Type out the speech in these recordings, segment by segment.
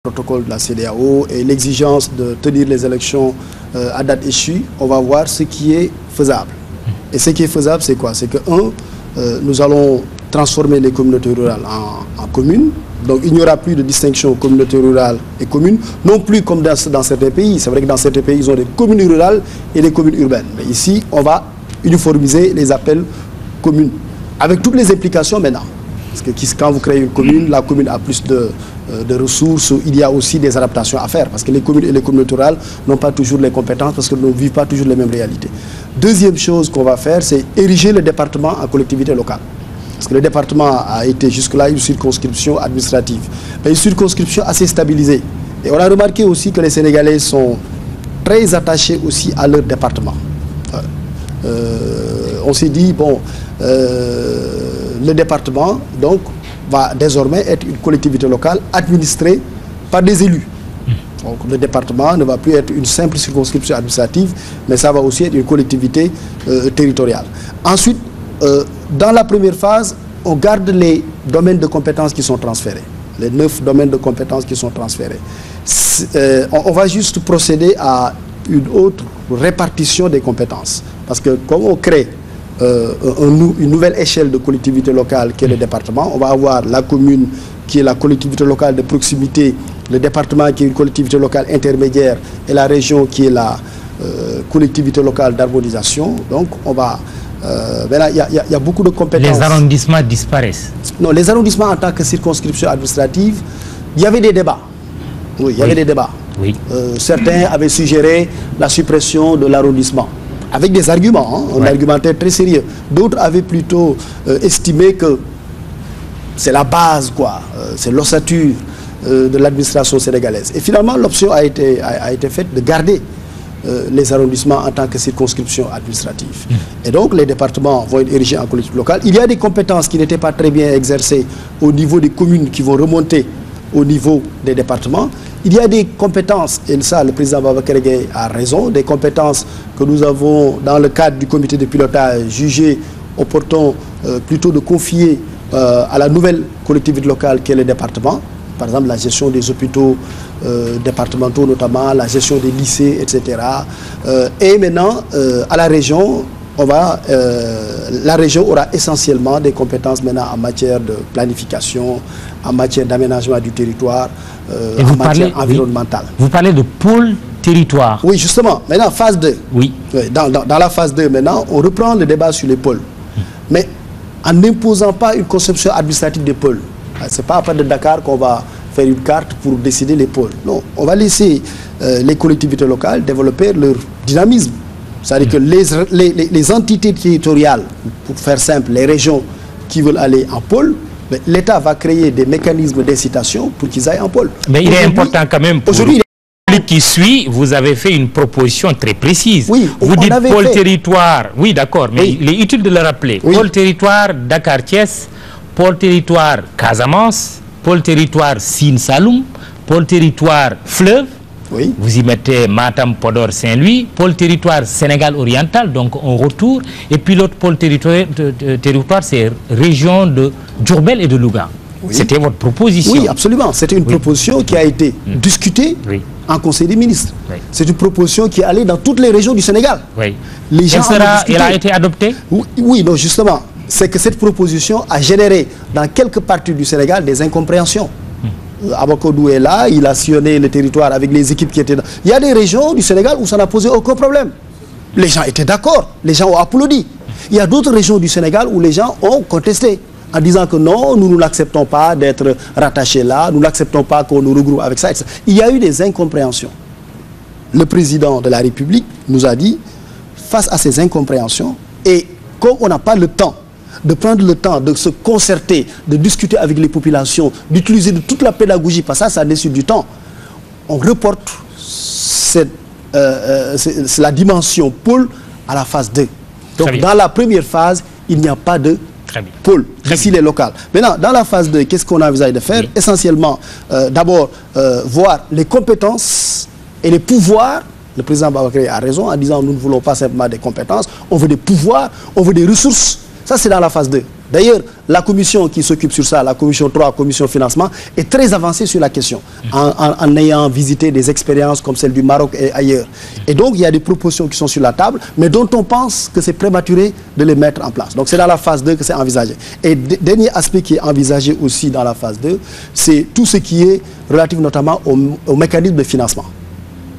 protocole de la CEDEAO et l'exigence de tenir les élections à date échue, on va voir ce qui est faisable. Et ce qui est faisable, c'est quoi? C'est que, nous allons transformer les communautés rurales en communes. Donc il n'y aura plus de distinction communauté rurale et commune, non plus comme dans certains pays. C'est vrai que dans certains pays, ils ont des communes rurales et des communes urbaines. Mais ici, on va uniformiser les appels communes, avec toutes les implications maintenant. Parce que quand vous créez une commune, la commune a plus de ressources, il y a aussi des adaptations à faire, parce que les communes et les communautés rurales n'ont pas toujours les compétences, parce qu'elles ne vivent pas toujours les mêmes réalités. Deuxième chose qu'on va faire, c'est ériger le département en collectivité locale. Parce que le département a été jusque-là une circonscription administrative, mais une circonscription assez stabilisée. Et on a remarqué aussi que les Sénégalais sont très attachés aussi à leur département. On s'est dit, bon, le département, donc, va désormais être une collectivité locale administrée par des élus. Donc le département ne va plus être une simple circonscription administrative, mais ça va aussi être une collectivité territoriale. Ensuite, dans la première phase, on garde les domaines de compétences qui sont transférés, les 9 domaines de compétences qui sont transférés. On va juste procéder à une autre répartition des compétences. Parce que comme on crée une nouvelle échelle de collectivité locale qui est le département, on va avoir la commune qui est la collectivité locale de proximité, le département qui est une collectivité locale intermédiaire et la région qui est la collectivité locale d'harmonisation. Donc on va... il y a beaucoup de compétences. Les arrondissements disparaissent. Non, les arrondissements en tant que circonscription administrative, il y avait des débats. Oui, il y avait des débats. Oui. Certains avaient suggéré la suppression de l'arrondissement, avec des arguments, un argumentaire très sérieux. D'autres avaient plutôt estimé que c'est la base, quoi, c'est l'ossature de l'administration sénégalaise. Et finalement, l'option a été faite de garder les arrondissements en tant que circonscription administrative. Et donc, les départements vont être érigés en collectivité locale. Il y a des compétences qui n'étaient pas très bien exercées au niveau des communes qui vont remonter au niveau des départements. Il y a des compétences, et ça, le président Babacar Gaye a raison, des compétences que nous avons, dans le cadre du comité de pilotage, jugé opportun plutôt de confier à la nouvelle collectivité locale qu'est le département. Par exemple, la gestion des hôpitaux départementaux, notamment la gestion des lycées, etc. Et maintenant, à la région, la région aura essentiellement des compétences maintenant en matière de planification, en matière d'aménagement du territoire, en matière environnementale. Vous parlez de pôle territoire. Oui, justement. Maintenant, phase 2. Oui. Dans la phase 2, maintenant, on reprend le débat sur les pôles. Mais en n'imposant pas une conception administrative des pôles. Ce n'est pas à partir de Dakar qu'on va faire une carte pour décider les pôles. Non, on va laisser les collectivités locales développer leur dynamisme. C'est-à-dire que les entités territoriales, pour faire simple, les régions qui veulent aller en pôle, l'État va créer des mécanismes d'incitation pour qu'ils aillent en pôle. Mais il est important quand même pour le public qui suit, vous avez fait une proposition très précise. Oui, vous dites pôle territoire, oui d'accord, mais il est utile de le rappeler. Oui. Pôle territoire Dakar-Thiès, pôle territoire Casamance, pôle territoire Sine-Saloum, pôle territoire Fleuve. Oui. Vous y mettez Matam, Podor, Saint-Louis, pôle territoire Sénégal oriental, donc on retourne. Et puis l'autre pôle territoire, c'est région de Diourbel et de Louga. Oui. C'était votre proposition. Oui, absolument. C'était une proposition qui a été discutée en Conseil des ministres. Oui. C'est une proposition qui est allée dans toutes les régions du Sénégal. Oui. Les gens elle a été adoptée? Oui, non, justement. C'est que cette proposition a généré dans quelques parties du Sénégal des incompréhensions. Abakodou est là, il a sillonné le territoire avec les équipes qui étaient là. Il y a des régions du Sénégal où ça n'a posé aucun problème. Les gens étaient d'accord, les gens ont applaudi. Il y a d'autres régions du Sénégal où les gens ont contesté en disant que non, nous n'acceptons pas d'être rattachés là, nous n'acceptons pas qu'on nous regroupe avec ça, etc. Il y a eu des incompréhensions. Le président de la République nous a dit, face à ces incompréhensions, et comme on n'a pas le temps de prendre le temps de se concerter, de discuter avec les populations, d'utiliser de toute la pédagogie, parce que ça nécessite du temps, on reporte la dimension pôle à la phase 2. Donc dans la première phase, il n'y a pas de pôle, d'ici les locales. Maintenant, dans la phase 2, qu'est-ce qu'on envisage de faire? Essentiellement, d'abord, voir les compétences et les pouvoirs. Le président Babacar a raison en disant nous ne voulons pas simplement des compétences, on veut des pouvoirs, on veut des ressources. Ça, c'est dans la phase 2. D'ailleurs, la commission qui s'occupe sur ça, la commission 3, commission financement, est très avancée sur la question, en ayant visité des expériences comme celle du Maroc et ailleurs. Et donc, il y a des propositions qui sont sur la table, mais dont on pense que c'est prématuré de les mettre en place. Donc, c'est dans la phase 2 que c'est envisagé. Et dernier aspect qui est envisagé aussi dans la phase 2, c'est tout ce qui est relatif notamment au mécanisme de financement.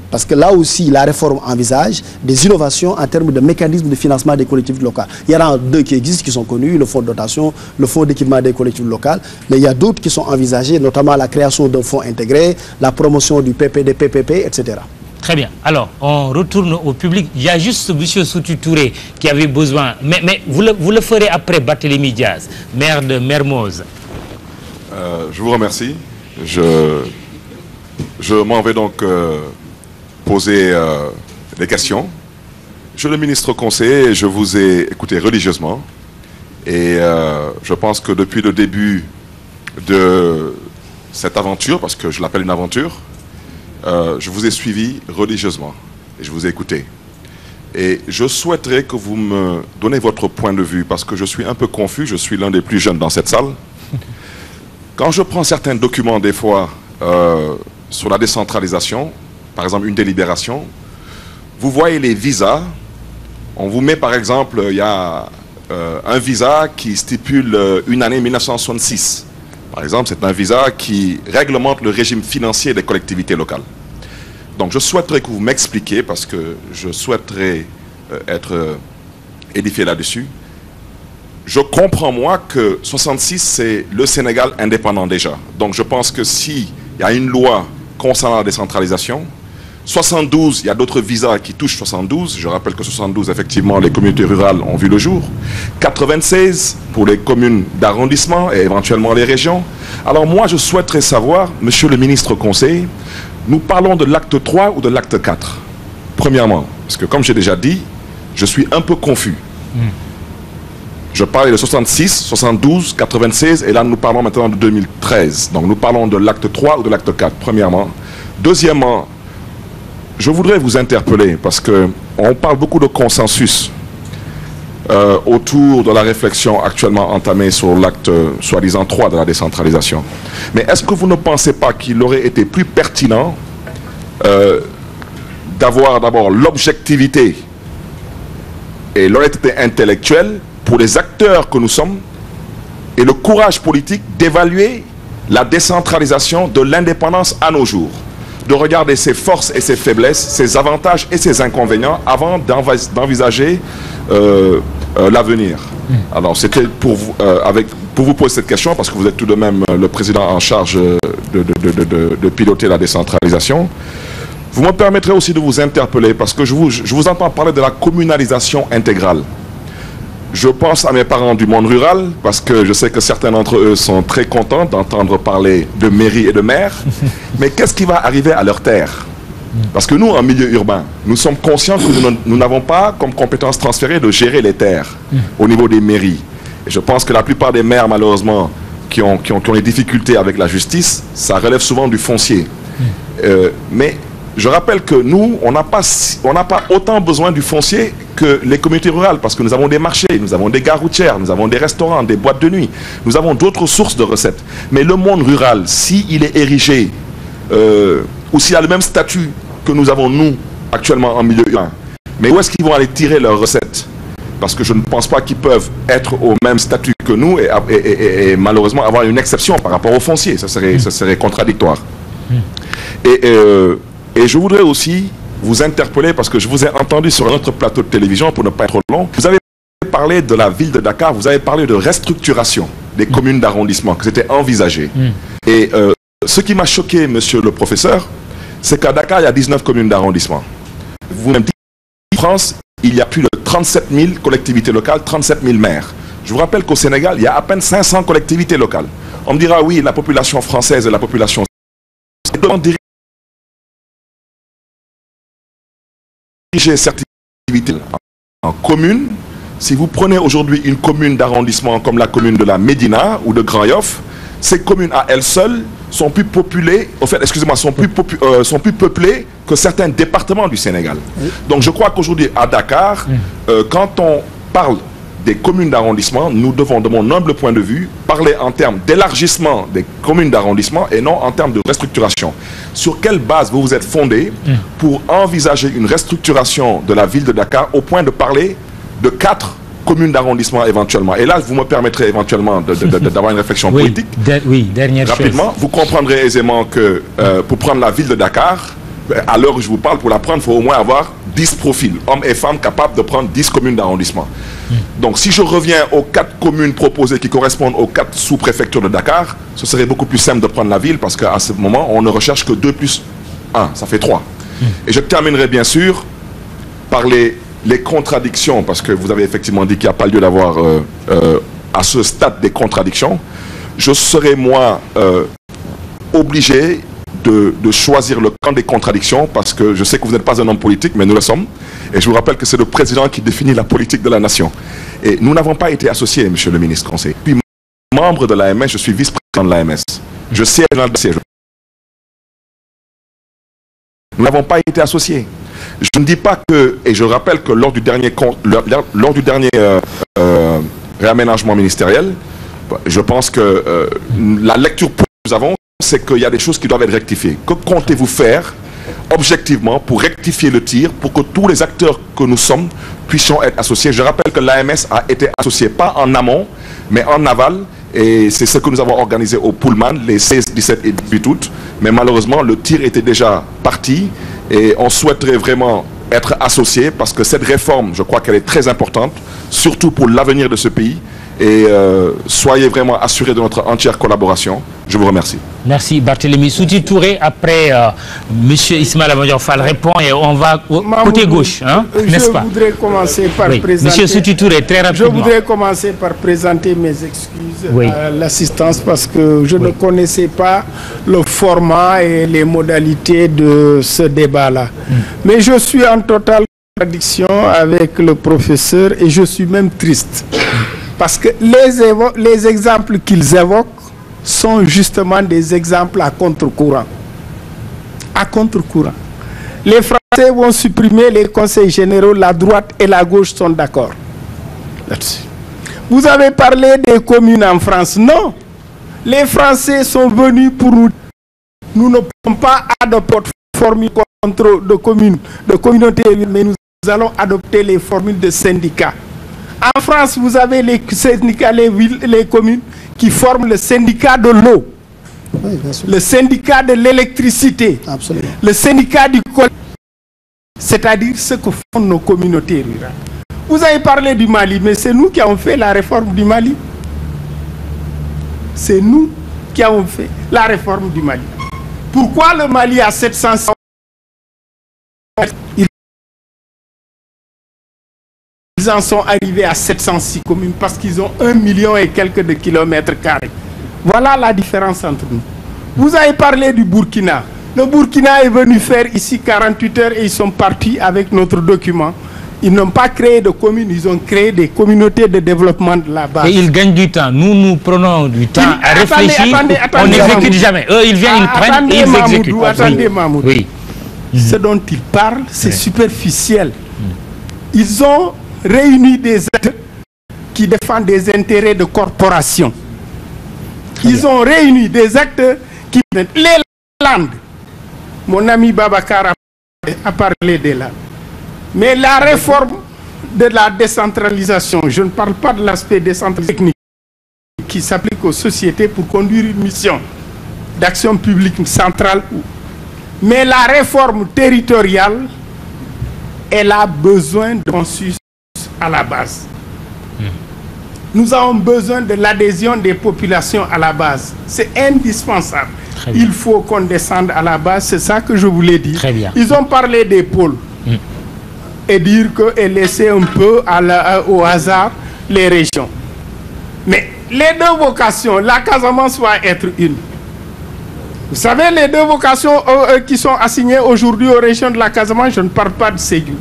Parce que là aussi, la réforme envisage des innovations en termes de mécanismes de financement des collectivités locales. Il y en a 2 qui existent, qui sont connus, le fonds de dotation, le fonds d'équipement des collectivités locales. Mais il y a d'autres qui sont envisagés, notamment la création d'un fonds intégré, la promotion du PPD, PPP, etc. Très bien. Alors, on retourne au public. Il y a juste M. Soutou Touré qui avait besoin. Mais vous le ferez après Barthélémy Diaz, maire de Mermoz. Je vous remercie. Je m'en vais donc... poser des questions. Je suis le ministre conseiller et je vous ai écouté religieusement. Et je pense que depuis le début de cette aventure, parce que je l'appelle une aventure, je vous ai suivi religieusement et je vous ai écouté. Et je souhaiterais que vous me donnez votre point de vue, parce que je suis un peu confus, je suis l'un des plus jeunes dans cette salle. Quand je prends certains documents des fois sur la décentralisation, par exemple une délibération, vous voyez les visas, on vous met par exemple, il y a un visa qui stipule une année 1966. Par exemple, c'est un visa qui réglemente le régime financier des collectivités locales. Donc je souhaiterais que vous m'expliquiez, parce que je souhaiterais être édifié là-dessus. Je comprends moi que 66 c'est le Sénégal indépendant déjà. Donc je pense que s'il y a une loi concernant la décentralisation, 72, il y a d'autres visas qui touchent 72. Je rappelle que 72, effectivement, les communautés rurales ont vu le jour. 96 pour les communes d'arrondissement et éventuellement les régions. Alors moi, je souhaiterais savoir, monsieur le ministre conseiller, nous parlons de l'acte 3 ou de l'acte 4? Premièrement, parce que comme j'ai déjà dit, je suis un peu confus. Je parlais de 66, 72, 96, et là nous parlons maintenant de 2013. Donc nous parlons de l'acte 3 ou de l'acte 4, premièrement. Deuxièmement, je voudrais vous interpeller, parce qu'on parle beaucoup de consensus autour de la réflexion actuellement entamée sur l'acte soi-disant 3 de la décentralisation. Mais est-ce que vous ne pensez pas qu'il aurait été plus pertinent d'avoir d'abord l'objectivité et l'honnêteté intellectuelle pour les acteurs que nous sommes et le courage politique d'évaluer la décentralisation de l'indépendance à nos jours, de regarder ses forces et ses faiblesses, ses avantages et ses inconvénients avant d'envisager l'avenir. Alors c'était pour vous poser cette question, parce que vous êtes tout de même le président en charge de piloter la décentralisation. Vous me permettrez aussi de vous interpeller, parce que je vous entends parler de la communalisation intégrale. Je pense à mes parents du monde rural, parce que je sais que certains d'entre eux sont très contents d'entendre parler de mairie et de maire. Mais qu'est-ce qui va arriver à leurs terres? Parce que nous, en milieu urbain, nous sommes conscients que nous n'avons pas comme compétence transférée de gérer les terres au niveau des mairies. Et je pense que la plupart des maires, malheureusement, qui ont des difficultés avec la justice, ça relève souvent du foncier. Mais je rappelle que nous, on n'a pas autant besoin du foncier que les communautés rurales, parce que nous avons des marchés, nous avons des gares routières, nous avons des restaurants, des boîtes de nuit, nous avons d'autres sources de recettes. Mais le monde rural, s'il est érigé, ou s'il a le même statut que nous avons, nous, actuellement en milieu urbain, mais où est-ce qu'ils vont aller tirer leurs recettes? Parce que je ne pense pas qu'ils peuvent être au même statut que nous et malheureusement avoir une exception par rapport au foncier. Ça serait contradictoire. Et je voudrais aussi vous interpeller, parce que je vous ai entendu sur un autre plateau de télévision, pour ne pas être trop long. Vous avez parlé de la ville de Dakar, vous avez parlé de restructuration des communes d'arrondissement, que c'était envisagé. Et ce qui m'a choqué, monsieur le professeur, c'est qu'à Dakar, il y a 19 communes d'arrondissement. Vous-même dites qu'en France, il y a plus de 37 000 collectivités locales, 37 000 maires. Je vous rappelle qu'au Sénégal, il y a à peine 500 collectivités locales. On me dira, oui, la population française et la population... Diriger certaines activités en commune. Si vous prenez aujourd'hui une commune d'arrondissement comme la commune de la Médina ou de Grand Yoff, ces communes à elles seules sont plus populées, sont plus peuplées que certains départements du Sénégal. Donc je crois qu'aujourd'hui à Dakar, quand on parle des communes d'arrondissement, nous devons, de mon humble point de vue, parler en termes d'élargissement des communes d'arrondissement et non en termes de restructuration. Sur quelle base vous vous êtes fondé pour envisager une restructuration de la ville de Dakar au point de parler de 4 communes d'arrondissement éventuellement? Et là, vous me permettrez éventuellement d'avoir une réflexion politique. Oui, dernière rapidement, chose. vous comprendrez aisément que pour prendre la ville de Dakar, à l'heure où je vous parle, pour la prendre, il faut au moins avoir 10 profils, hommes et femmes capables de prendre 10 communes d'arrondissement. Donc si je reviens aux 4 communes proposées qui correspondent aux 4 sous-préfectures de Dakar, ce serait beaucoup plus simple de prendre la ville parce qu'à ce moment, on ne recherche que 2 plus 1, ça fait 3. Et je terminerai bien sûr par les contradictions, parce que vous avez effectivement dit qu'il n'y a pas lieu d'avoir à ce stade des contradictions. Je serai moi obligé de choisir le camp des contradictions parce que je sais que vous n'êtes pas un homme politique, mais nous le sommes. Et je vous rappelle que c'est le président qui définit la politique de la nation. Et nous n'avons pas été associés, monsieur le ministre conseiller. Puis membre de l'AMS, je suis vice-président de l'AMS. Je siège dans le siège. Nous n'avons pas été associés. Je ne dis pas que, et je rappelle que lors du dernier réaménagement ministériel, je pense que la lecture que nous avons, c'est qu'il y a des choses qui doivent être rectifiées. Que comptez-vous faire objectivement pour rectifier le tir, pour que tous les acteurs que nous sommes puissions être associés? Je rappelle que l'AMS a été associé pas en amont, mais en aval, et c'est ce que nous avons organisé au Pullman les 16, 17 et 18 août. Mais malheureusement, le tir était déjà parti et on souhaiterait vraiment être associés parce que cette réforme, je crois qu'elle est très importante, surtout pour l'avenir de ce pays. Et soyez vraiment assurés de notre entière collaboration. Je vous remercie. Merci Barthélémy Souti Touré. Après, Monsieur Ismaïla Madior Fall répond et on va au côté gauche, hein, n'est-ce pas? Je voudrais commencer par présenter... Monsieur Souti Touré, très rapidement. Je voudrais commencer par présenter mes excuses à l'assistance parce que je ne connaissais pas le format et les modalités de ce débat-là. Mais je suis en totale contradiction avec le professeur et je suis même triste. Parce que les exemples qu'ils évoquent sont justement des exemples à contre-courant. À contre-courant. Les Français vont supprimer les conseils généraux, la droite et la gauche sont d'accord là-dessus. Vous avez parlé des communes en France. Non. Les Français sont venus pour nous. Nous ne pouvons pas adopter formule de communes, de communautés, mais nous allons adopter les formules de syndicats. En France, vous avez les syndicats, les villes, les communes qui forment le syndicat de l'eau, le syndicat de l'électricité, le syndicat du collège, c'est-à-dire ce que font nos communautés rurales. Vous avez parlé du Mali, mais c'est nous qui avons fait la réforme du Mali. C'est nous qui avons fait la réforme du Mali. Pourquoi le Mali a 700... Ils en sont arrivés à 706 communes parce qu'ils ont 1 million et quelques de kilomètres carrés. Voilà la différence entre nous. Vous avez parlé du Burkina. Le Burkina est venu faire ici 48 heures et ils sont partis avec notre document. Ils n'ont pas créé de communes, ils ont créé des communautés de développement de la base. Et ils gagnent du temps. Nous prenons du temps à réfléchir. On n'exécute jamais. Eux, ils viennent, ils prennent et ils exécutent. Attendez, Mahmoud. Ce dont ils parlent, c'est superficiel. Ils ont réuni des acteurs qui défendent des intérêts de corporations. Ils ont réuni des acteurs qui... Les Landes. Mon ami Babacar a parlé des Landes. Mais la réforme de la décentralisation, je ne parle pas de l'aspect décentralisation technique qui s'applique aux sociétés pour conduire une mission d'action publique centrale. Mais la réforme territoriale, elle a besoin de consensus à la base. Nous avons besoin de l'adhésion des populations à la base. C'est indispensable. Il faut qu'on descende à la base. C'est ça que je voulais dire. Ils ont parlé des pôles. Et dire que et laisser un peu au hasard les régions. Mais les deux vocations, la Casamance va être une. Vous savez, les deux vocations qui sont assignées aujourd'hui aux régions de la Casamance, je ne parle pas de Sédhiou.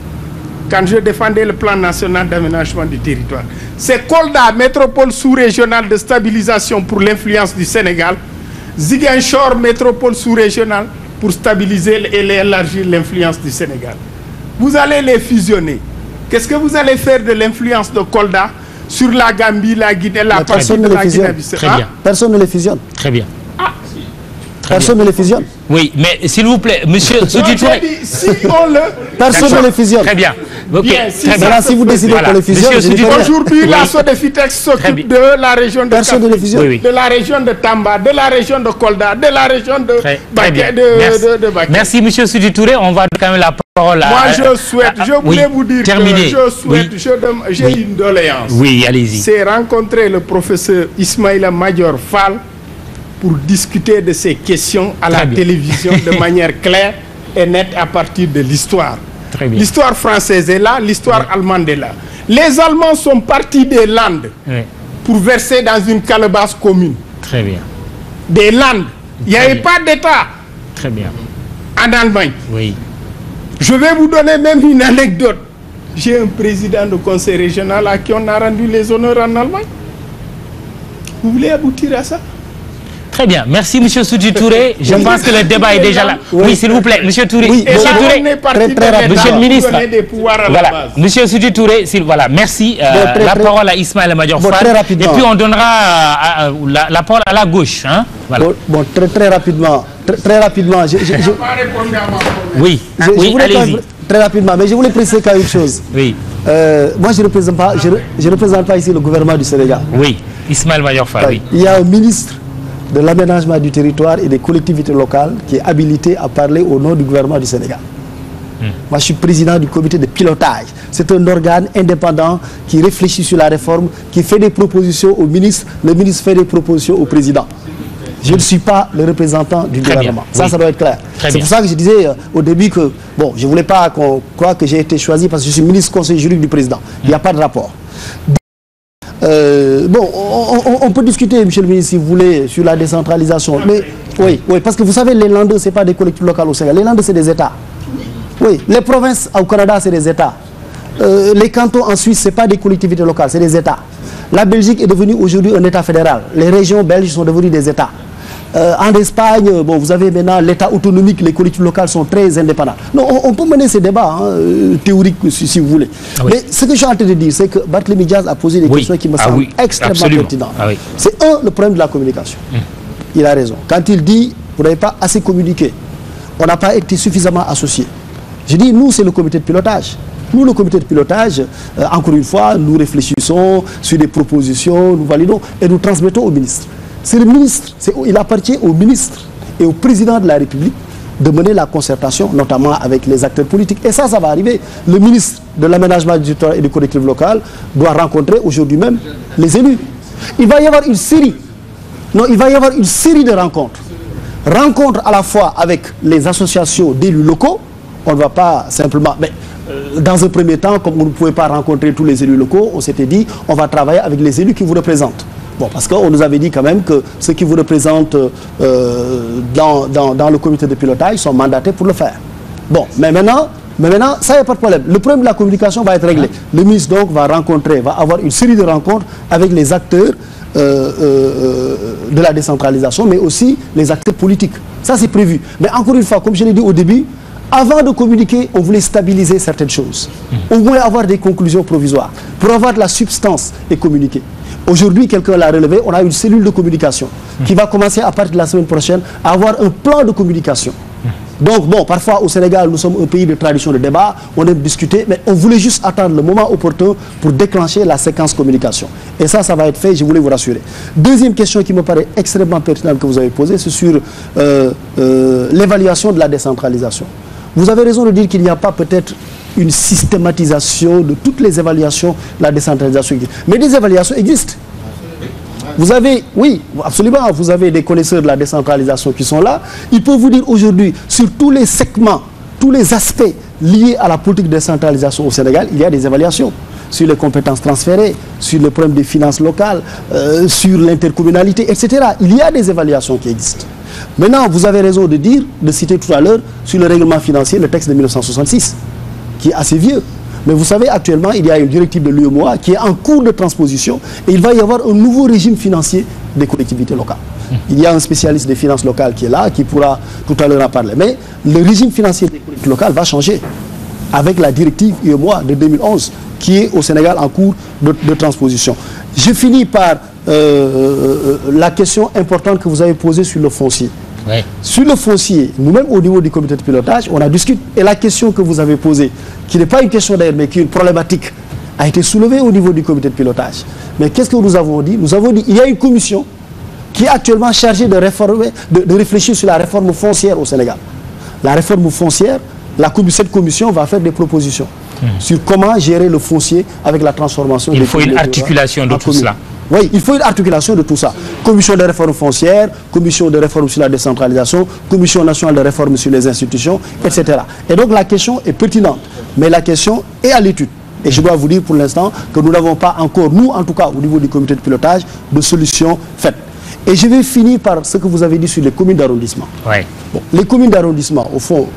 Quand je défendais le plan national d'aménagement du territoire. C'est Kolda, métropole sous-régionale de stabilisation pour l'influence du Sénégal. Ziguinchor, métropole sous-régionale pour stabiliser et élargir l'influence du Sénégal. Vous allez les fusionner. Qu'est-ce que vous allez faire de l'influence de Kolda? sur la Gambie, la Guinée, la partie de la Guinée-Bissau. Très bien. Personne ne les fusionne. Très bien. Personne ne les fusionne. Oui, mais s'il vous plaît, monsieur Sédhiou Touré. Si on le... Personne ne les fusionne. Très bien. Ok. Bien, si Très bien. Maintenant, si vous décidez qu'on les fusionne, je dis rien. Aujourd'hui, la Sodefitex s'occupe de la région de Personne ne les fusionne. Oui. de la région de Tamba, de la région de Kolda, de la région de Très bien. Baké. Merci, monsieur Sédhiou Touré. On va quand même la parole à... Moi, je souhaite, je voulais vous dire terminé. que je souhaite, j'ai une doléance. Oui, allez-y. C'est rencontrer le professeur Ismaïla Madior Fall pour discuter de ces questions à la télévision de manière claire et nette à partir de l'histoire. L'histoire française est là, l'histoire allemande est là. Les Allemands sont partis des Landes pour verser dans une calebasse commune. Très bien. Des Landes. Il n'y avait pas d'État. Très bien. En Allemagne. Oui. Je vais vous donner même une anecdote. J'ai un président de conseil régional à qui on a rendu les honneurs en Allemagne. Vous voulez aboutir à ça? Très bien. Merci, monsieur Sédhiou Touré. Je pense que le débat est déjà là. Oui, s'il vous plaît, monsieur Touré. Oui, monsieur Touré. Monsieur le ministre. Voilà. Monsieur Sédhiou Touré, voilà. Merci. La parole à Ismaïla Madior Fall. Et puis on donnera la parole à la gauche. Hein? Voilà. Bon, très rapidement. Très rapidement. Oui, allez-y. Très rapidement, mais je voulais préciser quand même une chose. Oui. Moi, je ne représente pas ici le gouvernement du Sénégal. Oui, Ismaïla Madior Fall, oui. Il y a un ministre de l'aménagement du territoire et des collectivités locales qui est habilité à parler au nom du gouvernement du Sénégal. Moi, je suis président du comité de pilotage. C'est un organe indépendant qui réfléchit sur la réforme, qui fait des propositions au ministre. Le ministre fait des propositions au président. Je ne suis pas le représentant du gouvernement. Ça doit être clair. C'est pour ça que je disais au début que, bon, je ne voulais pas qu'on croie que j'ai été choisi parce que je suis ministre conseiller juridique du président. Il n'y a pas de rapport. Bon, on peut discuter, monsieur le ministre, si vous voulez, sur la décentralisation. Mais oui, parce que vous savez, les Landes, ce n'est pas des collectivités locales au Sénégal. Les Landes, c'est des États. Oui, les provinces au Canada, c'est des États. Les cantons en Suisse, ce n'est pas des collectivités locales, c'est des États. La Belgique est devenue aujourd'hui un État fédéral. Les régions belges sont devenues des États. En Espagne, bon, vous avez maintenant l'État autonomique, les collectivités locales sont très indépendantes. Non, on peut mener ces débats théoriques si vous voulez. Mais ce que je suis en train de dire, c'est que Barthélémy Diaz a posé des questions qui me semblent extrêmement pertinentes. C'est le problème de la communication. Il a raison. Quand il dit, vous n'avez pas assez communiqué, on n'a pas été suffisamment associés. Je dis, nous, c'est le comité de pilotage. Nous, le comité de pilotage, encore une fois, nous réfléchissons sur des propositions, nous validons et nous transmettons au ministre. C'est le ministre, il appartient au ministre et au président de la République de mener la concertation, notamment avec les acteurs politiques. Et ça va arriver. Le ministre de l'aménagement du territoire et du collectif local doit rencontrer aujourd'hui même les élus. Il va y avoir une série, de rencontres. Rencontres à la fois avec les associations d'élus locaux. On ne va pas simplement... Mais, dans un premier temps, comme on ne pouvait pas rencontrer tous les élus locaux, on s'était dit, on va travailler avec les élus qui vous représentent. Bon, parce qu'on nous avait dit quand même que ceux qui vous représentent dans le comité de pilotage sont mandatés pour le faire. Bon, mais maintenant, ça, il n'y a pas de problème. Le problème de la communication va être réglé. Le ministre, donc, va avoir une série de rencontres avec les acteurs de la décentralisation, mais aussi les acteurs politiques. Ça, c'est prévu. Mais encore une fois, comme je l'ai dit au début, avant de communiquer, on voulait stabiliser certaines choses. On voulait avoir des conclusions provisoires pour avoir de la substance et communiquer. Aujourd'hui, quelqu'un l'a relevé, on a une cellule de communication qui va commencer à partir de la semaine prochaine à avoir un plan de communication. Donc, bon, parfois au Sénégal, nous sommes un pays de tradition de débat, on aime discuter, mais on voulait juste attendre le moment opportun pour déclencher la séquence communication. Et ça va être fait, je voulais vous rassurer. Deuxième question qui me paraît extrêmement pertinente que vous avez posée, c'est sur l'évaluation de la décentralisation. Vous avez raison de dire qu'il n'y a pas peut-être une systématisation de toutes les évaluations de la décentralisation. Mais des évaluations existent. Vous avez, oui, absolument, vous avez des connaisseurs de la décentralisation qui sont là. Ils peuvent vous dire aujourd'hui, sur tous les segments, tous les aspects liés à la politique de décentralisation au Sénégal, il y a des évaluations sur les compétences transférées, sur le problème des finances locales, sur l'intercommunalité, etc. Il y a des évaluations qui existent. Maintenant, vous avez raison de citer tout à l'heure sur le règlement financier, le texte de 1966, qui est assez vieux. Mais vous savez, actuellement, il y a une directive de l'UEMOA qui est en cours de transposition et il va y avoir un nouveau régime financier des collectivités locales. Il y a un spécialiste des finances locales qui est là, qui pourra tout à l'heure en parler. Mais le régime financier des collectivités locales va changer. avec la directive UEMOA de 2011 qui est au Sénégal en cours de transposition. Je finis par la question importante que vous avez posée sur le foncier. Ouais. Sur le foncier, nous-mêmes au niveau du comité de pilotage, on a discuté. Et la question que vous avez posée, qui n'est pas une question d'ailleurs, mais qui est une problématique, a été soulevée au niveau du comité de pilotage. Mais qu'est-ce que nous avons dit? Nous avons dit qu'il y a une commission qui est actuellement chargée de réformer, de réfléchir sur la réforme foncière au Sénégal. La réforme foncière, cette commission va faire des propositions sur comment gérer le foncier avec la transformation. Il faut une articulation de tout cela. Oui, il faut une articulation de tout ça. Commission de réforme foncière, commission de réforme sur la décentralisation, commission nationale de réforme sur les institutions, etc. Et donc la question est pertinente, mais la question est à l'étude. Et je dois vous dire pour l'instant que nous n'avons pas encore, nous en tout cas au niveau du comité de pilotage, de solutions faites. Et je vais finir par ce que vous avez dit sur les communes d'arrondissement. Ouais. Bon, les communes d'arrondissement, au fond,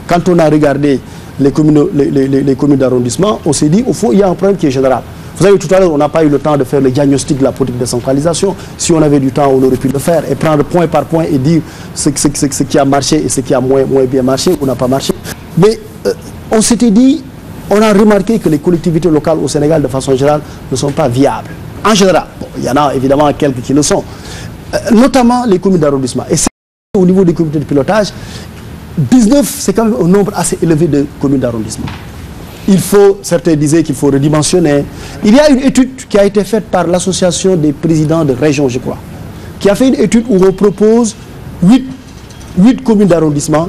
quand on a regardé les communes d'arrondissement, on s'est dit, au fond, il y a un problème qui est général. Vous savez, tout à l'heure, on n'a pas eu le temps de faire le diagnostic de la politique de décentralisation. Si on avait du temps, on aurait pu le faire et prendre point par point et dire ce qui a marché et ce qui a moins bien marché ou n'a pas marché. Mais on s'était dit, on a remarqué que les collectivités locales au Sénégal, de façon générale, ne sont pas viables. En général, bon, il y en a évidemment quelques qui le sont, notamment les communes d'arrondissement. Et c'est au niveau des comités de pilotage, 19, c'est quand même un nombre assez élevé de communes d'arrondissement. Certains disaient qu'il faut redimensionner. Il y a une étude qui a été faite par l'association des présidents de région, je crois, qui a fait une étude où on propose 8 communes d'arrondissement,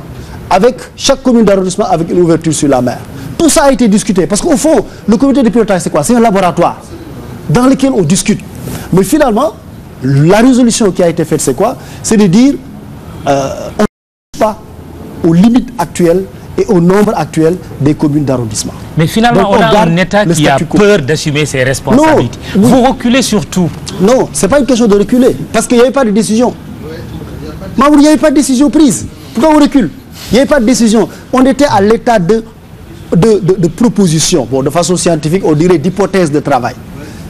avec chaque commune d'arrondissement avec une ouverture sur la mer. Tout ça a été discuté, parce qu'au fond, le comité de pilotage, c'est quoi? C'est un laboratoire dans lequel on discute. Mais finalement, la résolution qui a été faite, c'est quoi? C'est de dire, on ne pas aux limites actuelles et au nombre actuel des communes d'arrondissement. Mais finalement, donc, on a un État qui a peur d'assumer ses responsabilités. Non, vous reculez surtout. Non, ce n'est pas une question de reculer, parce qu'il n'y avait pas de décision. Il n'y avait pas de décision prise. Pourquoi on recule? Il n'y avait pas de décision. On était à l'état de proposition. Bon, de façon scientifique, on dirait d'hypothèse de travail.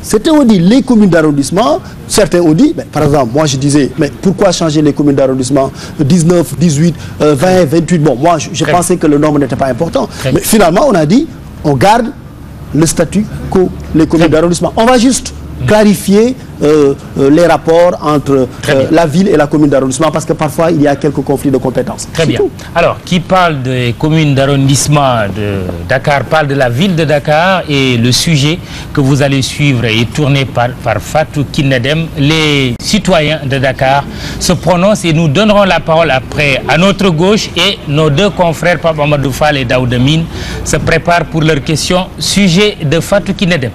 C'était, on dit, les communes d'arrondissement. Certains ont dit, par exemple, moi je disais, mais pourquoi changer les communes d'arrondissement 19, 18, 20, 28. Bon, moi je pensais que le nombre n'était pas important. Mais finalement, on a dit, on garde le statut quo, les communes d'arrondissement. On va juste clarifier les rapports entre la ville et la commune d'arrondissement, parce que parfois il y a quelques conflits de compétences. Très bien. Alors, qui parle des communes d'arrondissement de Dakar parle de la ville de Dakar, et le sujet que vous allez suivre est tourné par Fatou Kinedem. Les citoyens de Dakar se prononcent et nous donnerons la parole après à notre gauche, et nos deux confrères Pape Amadou Fall et Daouda Mine se préparent pour leurs questions. Sujet de Fatou Kinedem.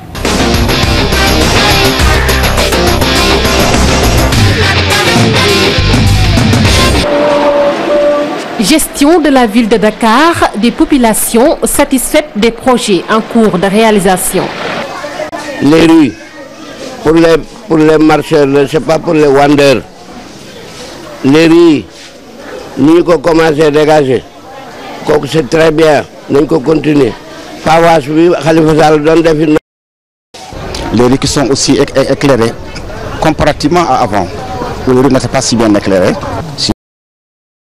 Gestion de la ville de Dakar, des populations satisfaites des projets en cours de réalisation. Les rues, pour les marcheurs, je ne sais pas pour les wanderers. Les rues, nous avons commencé à dégager. C'est très bien, nous avons continué. Les rues qui sont aussi éclairées, comparativement à avant, où les rues n'étaient pas si bien éclairées.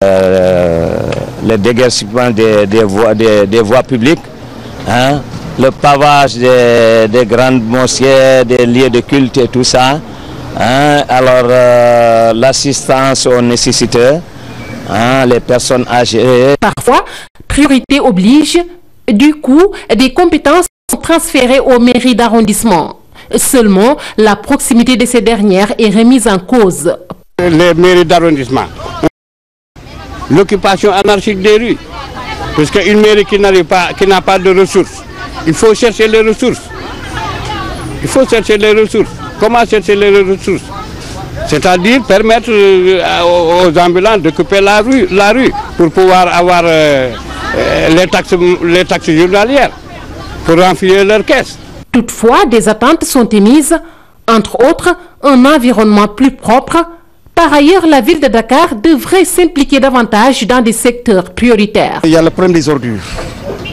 Le déguerpissement des voies publiques, hein, le pavage des grandes mosquées, des lieux de culte et tout ça, hein, alors l'assistance aux nécessiteux, hein, les personnes âgées. Parfois, priorité oblige, du coup, des compétences sont transférées aux mairies d'arrondissement. Seulement, la proximité de ces dernières est remise en cause. Les mairies d'arrondissement, l'occupation anarchique des rues, parce qu'une mairie qui n'a pas de ressources, il faut chercher les ressources. Il faut chercher les ressources. Comment chercher les ressources? C'est-à-dire permettre aux ambulants d'occuper la rue pour pouvoir avoir les taxes journalières, pour remplir leurs caisses. Toutefois, des attentes sont émises, entre autres, un environnement plus propre. Par ailleurs, la ville de Dakar devrait s'impliquer davantage dans des secteurs prioritaires. Il y a le problème des ordures.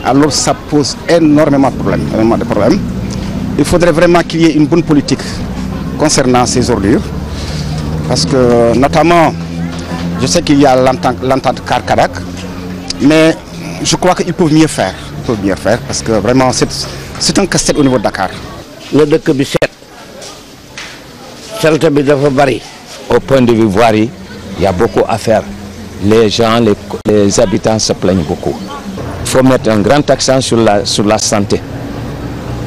Alors ça pose énormément de problèmes. Il faudrait vraiment qu'il y ait une bonne politique concernant ces ordures. Parce que notamment, je sais qu'il y a l'entente Carcarac, mais je crois qu'ils peuvent mieux faire. Ils peuvent mieux faire parce que vraiment c'est un casse-tête au niveau de Dakar. Au point de vue voirie, il y a beaucoup à faire. Les gens, les habitants se plaignent beaucoup. Il faut mettre un grand accent sur la santé.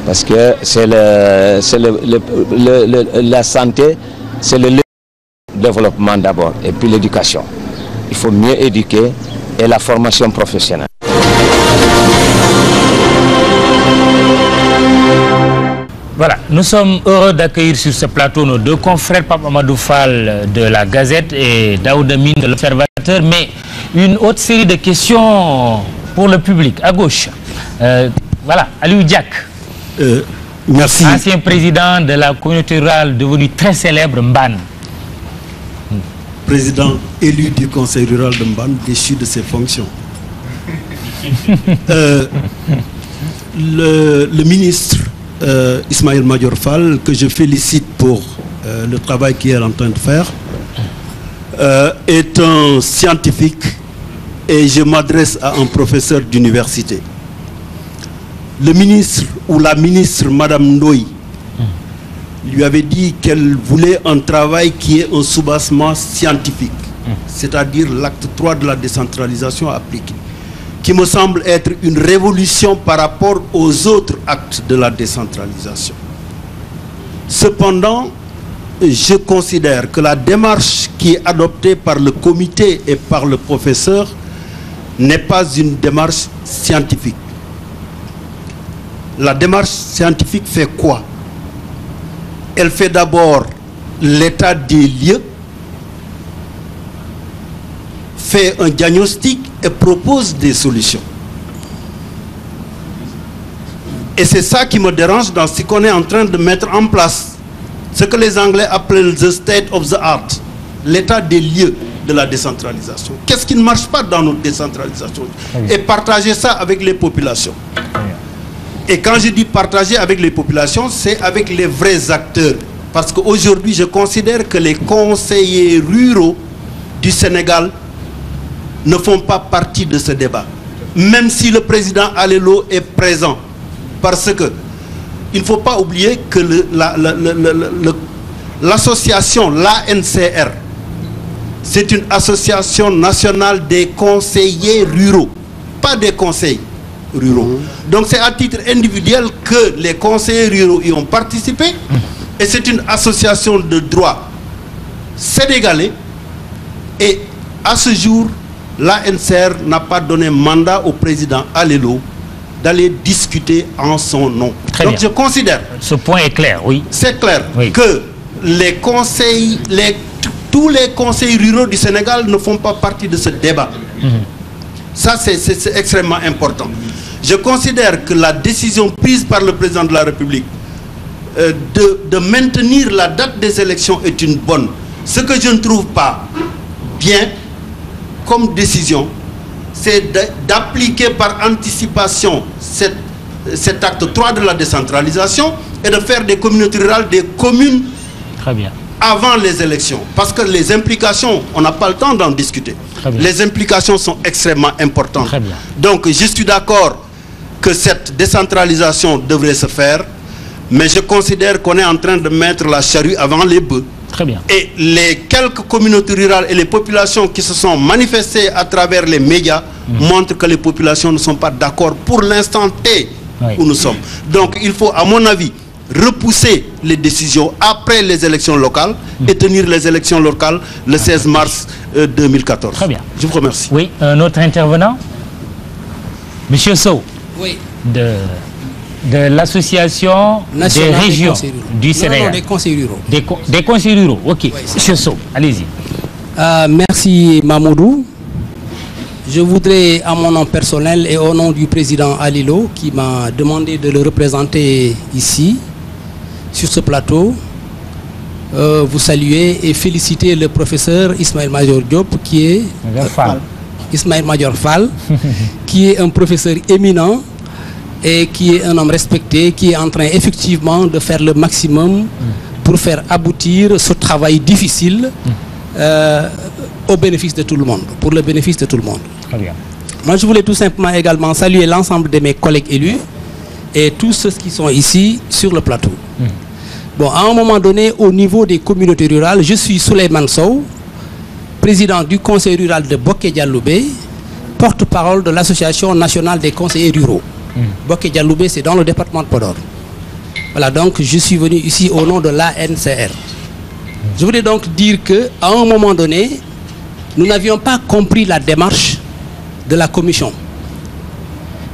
Parce que la santé, c'est le développement d'abord, et puis l'éducation. Il faut mieux éduquer et la formation professionnelle. Voilà, nous sommes heureux d'accueillir sur ce plateau nos deux confrères, Pape Amadou Fall de la Gazette et Daouda Mine de l'Observateur, mais une autre série de questions pour le public, à gauche. Voilà, Aliou Diak. Merci. Ancien président de la communauté rurale devenu très célèbre, Mban. Président élu du conseil rural de Mban, déchu de ses fonctions. Le ministre Ismaël Madior Fall, que je félicite pour le travail qu'il est en train de faire, est un scientifique et je m'adresse à un professeur d'université. Le ministre ou la ministre, Madame Ndoye, lui avait dit qu'elle voulait un travail qui est un soubassement scientifique, c'est-à-dire l'acte 3 de la décentralisation appliquée, qui me semble être une révolution par rapport aux autres actes de la décentralisation. Cependant, je considère que la démarche qui est adoptée par le comité et par le professeur n'est pas une démarche scientifique. La démarche scientifique fait quoi? Elle fait d'abord l'état des lieux, fait un diagnostic et propose des solutions. Et c'est ça qui me dérange dans ce qu'on est en train de mettre en place. Ce que les Anglais appellent the state of the art, l'état des lieux de la décentralisation. Qu'est-ce qui ne marche pas dans notre décentralisation? Et partager ça avec les populations. Et quand je dis partager avec les populations, c'est avec les vrais acteurs. Parce qu'aujourd'hui, je considère que les conseillers ruraux du Sénégal ne font pas partie de ce débat. Même si le président Alelo est présent. Parce que il ne faut pas oublier que l'association, l'ANCR, c'est une association nationale des conseillers ruraux, pas des conseils ruraux. Donc c'est à titre individuel que les conseillers ruraux y ont participé. Et c'est une association de droit sénégalais. Et à ce jour, l'ANCR n'a pas donné mandat au président Alelo d'aller discuter en son nom. Donc je considère... Ce point est clair, oui. C'est clair que les conseils, tous les conseils ruraux du Sénégal ne font pas partie de ce débat. Ça, c'est extrêmement important. Je considère que la décision prise par le président de la République de maintenir la date des élections est une bonne. Ce que je ne trouve pas bien comme décision, c'est d'appliquer par anticipation cet acte 3 de la décentralisation et de faire des communautés rurales des communes avant les élections. Parce que les implications, on n'a pas le temps d'en discuter. Les implications sont extrêmement importantes. Donc je suis d'accord que cette décentralisation devrait se faire, mais je considère qu'on est en train de mettre la charrue avant les bœufs. Et les quelques communautés rurales et les populations qui se sont manifestées à travers les médias montrent que les populations ne sont pas d'accord pour l'instant T où nous sommes. Donc il faut, à mon avis, repousser les décisions après les élections locales et tenir les élections locales le 16 mars 2014. Très bien. Je vous remercie. Oui, un autre intervenant? Monsieur Sow. Oui. De l'association des régions du Sénégal. Non, des conseils ruraux. Des conseils ruraux, ok. Oui, Monsieur Sow, allez-y. Merci Mamoudou. Je voudrais, à mon nom personnel et au nom du président Alilo, qui m'a demandé de le représenter ici, sur ce plateau, vous saluer et féliciter le professeur Ismaël Madior Diop, qui est Ismaël Madior Fall, qui est un professeur éminent et qui est un homme respecté, qui est en train effectivement de faire le maximum pour faire aboutir ce travail difficile au bénéfice de tout le monde, pour le bénéfice de tout le monde. Très bien. Moi, je voulais tout simplement également saluer l'ensemble de mes collègues élus et tous ceux qui sont ici sur le plateau. Bon, à un moment donné, au niveau des communautés rurales, je suis Souleymane Sow, président du conseil rural de Boké-Dialoubé, porte-parole de l'association nationale des conseillers ruraux. Boké-Dialoubé, c'est dans le département de Podor. Voilà, donc je suis venu ici au nom de l'ANCR. Je voulais donc dire qu'à un moment donné, nous n'avions pas compris la démarche de la commission.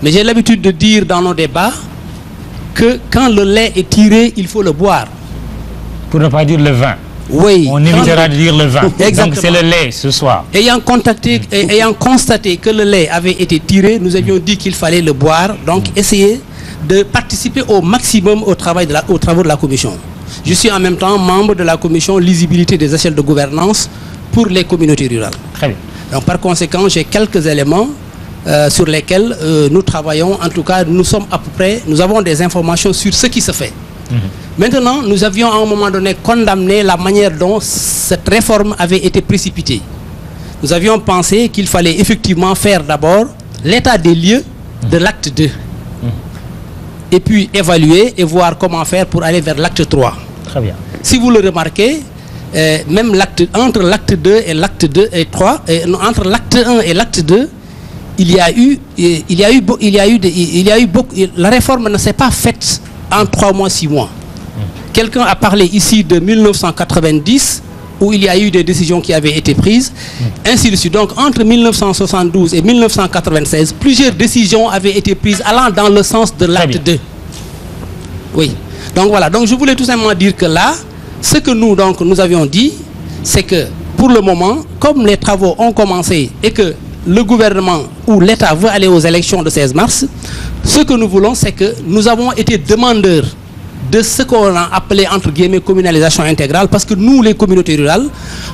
Mais j'ai l'habitude de dire dans nos débats que quand le lait est tiré, il faut le boire. Pour ne pas dire le vin. Oui. On évitera de dire le vin. Exactement. Donc c'est le lait ce soir. Ayant constaté que le lait avait été tiré, nous avions dit qu'il fallait le boire. Donc essayer de participer au maximum aux travaux de la commission. Je suis en même temps membre de la commission lisibilité des échelles de gouvernance pour les communautés rurales. Très bien. Donc par conséquent, j'ai quelques éléments sur lesquels nous travaillons. En tout cas, nous sommes à peu près, nous avons des informations sur ce qui se fait. Maintenant, nous avions à un moment donné condamné la manière dont cette réforme avait été précipitée. Nous avions pensé qu'il fallait effectivement faire d'abord l'état des lieux de l'acte 2. Et puis évaluer et voir comment faire pour aller vers l'acte 3. Très bien. Si vous le remarquez, même entre l'acte 2 et l'acte 2 et 3, entre l'acte 1 et l'acte 2, la réforme ne s'est pas faite en 3 mois, 6 mois. Quelqu'un a parlé ici de 1990, où il y a eu des décisions qui avaient été prises, ainsi de suite. Donc entre 1972 et 1996, plusieurs décisions avaient été prises allant dans le sens de l'acte 2. Oui. Donc voilà, donc je voulais tout simplement dire que là, ce que nous avions dit, c'est que pour le moment, comme les travaux ont commencé et que le gouvernement ou l'État veut aller aux élections de 16 mars, ce que nous voulons, c'est que nous avons été demandeurs de ce qu'on a appelé entre guillemets communalisation intégrale, parce que nous, les communautés rurales,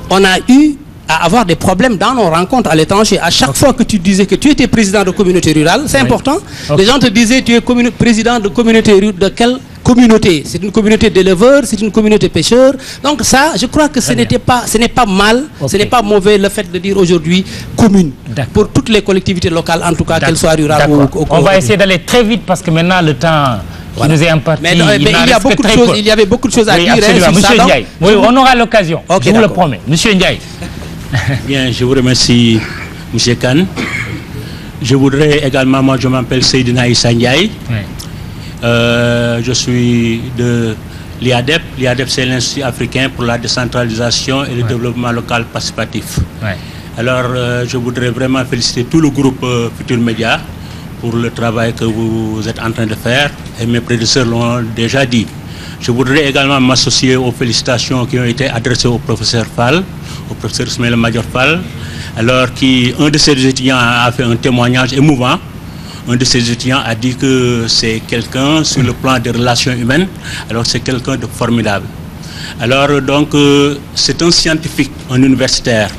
on a eu à avoir des problèmes dans nos rencontres à l'étranger. À chaque fois que tu disais que tu étais président de communauté rurale, c'est important, les gens te disaient tu es président de communauté rurale, de quelle communauté? C'est une communauté d'éleveurs, c'est une communauté pêcheurs. Donc ça, je crois que ce n'est pas mal, ce n'est pas mauvais le fait de dire aujourd'hui commune, pour toutes les collectivités locales, en tout cas qu'elles soient rurales ou on va essayer d'aller très vite parce que maintenant le temps qui nous est imparti, mais il y avait beaucoup de choses à dire. Monsieur Ndiaye, oui, on aura l'occasion, je vous le promets. Monsieur Ndiaye. Bien, je vous remercie, Monsieur Kane. Je voudrais également, moi je m'appelle Seydina Issa Ndiaye. Je suis de l'IADEP. L'IADEP, c'est l'Institut africain pour la décentralisation et le développement local participatif. Alors, je voudrais vraiment féliciter tout le groupe Futur Média pour le travail que vous êtes en train de faire, et mes prédécesseurs l'ont déjà dit. Je voudrais également m'associer aux félicitations qui ont été adressées au professeur Fall, au professeur Ismaël Madior Fall, alors un de ses étudiants a fait un témoignage émouvant. Un de ses étudiants a dit que c'est quelqu'un sur le plan des relations humaines, alors c'est quelqu'un de formidable. Alors donc c'est un scientifique, un universitaire,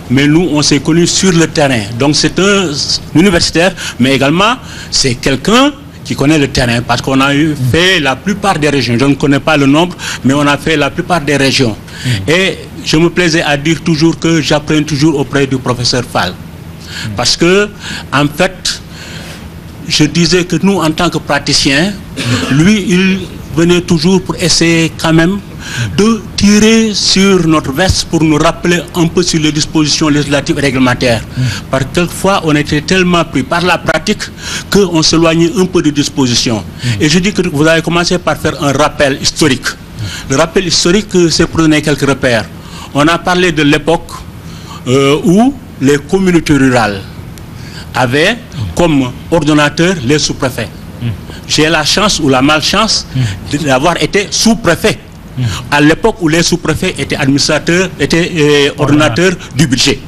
mais nous on s'est connus sur le terrain. Donc c'est un universitaire, mais également c'est quelqu'un qui connaît le terrain, parce qu'on a fait la plupart des régions. Je ne connais pas le nombre, mais on a fait la plupart des régions. Et je me plaisais à dire toujours que j'apprends toujours auprès du professeur Fall. Parce que, en fait, je disais que nous, en tant que praticiens, lui, il venait toujours pour essayer quand même de tirer sur notre veste pour nous rappeler un peu sur les dispositions législatives et réglementaires. Parce que quelquefois, on était tellement pris par la pratique qu'on s'éloignait un peu des dispositions. Et je dis que vous avez commencé par faire un rappel historique. Le rappel historique, c'est pour donner quelques repères. On a parlé de l'époque où les communautés rurales avaient comme ordonnateurs les sous-préfets. J'ai la chance ou la malchance d'avoir été sous-préfet à l'époque où les sous-préfets étaient administrateurs, étaient ordonnateurs du budget.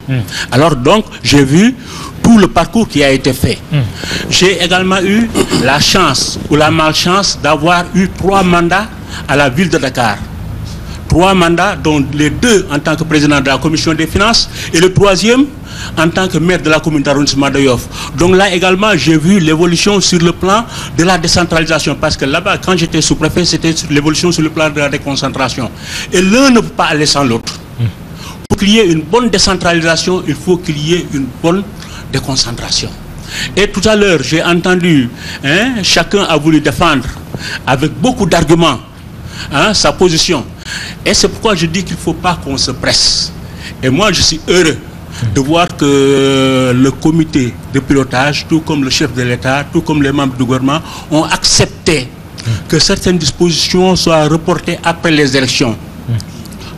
Alors donc, j'ai vu tout le parcours qui a été fait. J'ai également eu la chance ou la malchance d'avoir eu 3 mandats à la ville de Dakar. 3 mandats, dont les 2 en tant que président de la commission des finances et le 3e en tant que maire de la commune d'arrondissement de Yoff. Donc là également, j'ai vu l'évolution sur le plan de la décentralisation, parce que là-bas, quand j'étais sous-préfet, c'était l'évolution sur le plan de la déconcentration. Et l'un ne peut pas aller sans l'autre. Pour qu'il y ait une bonne décentralisation, il faut qu'il y ait une bonne déconcentration. Et tout à l'heure, j'ai entendu, chacun a voulu défendre avec beaucoup d'arguments sa position. Et c'est pourquoi je dis qu'il ne faut pas qu'on se presse. Et moi, je suis heureux de voir que le comité de pilotage, tout comme le chef de l'État, tout comme les membres du gouvernement, ont accepté que certaines dispositions soient reportées après les élections.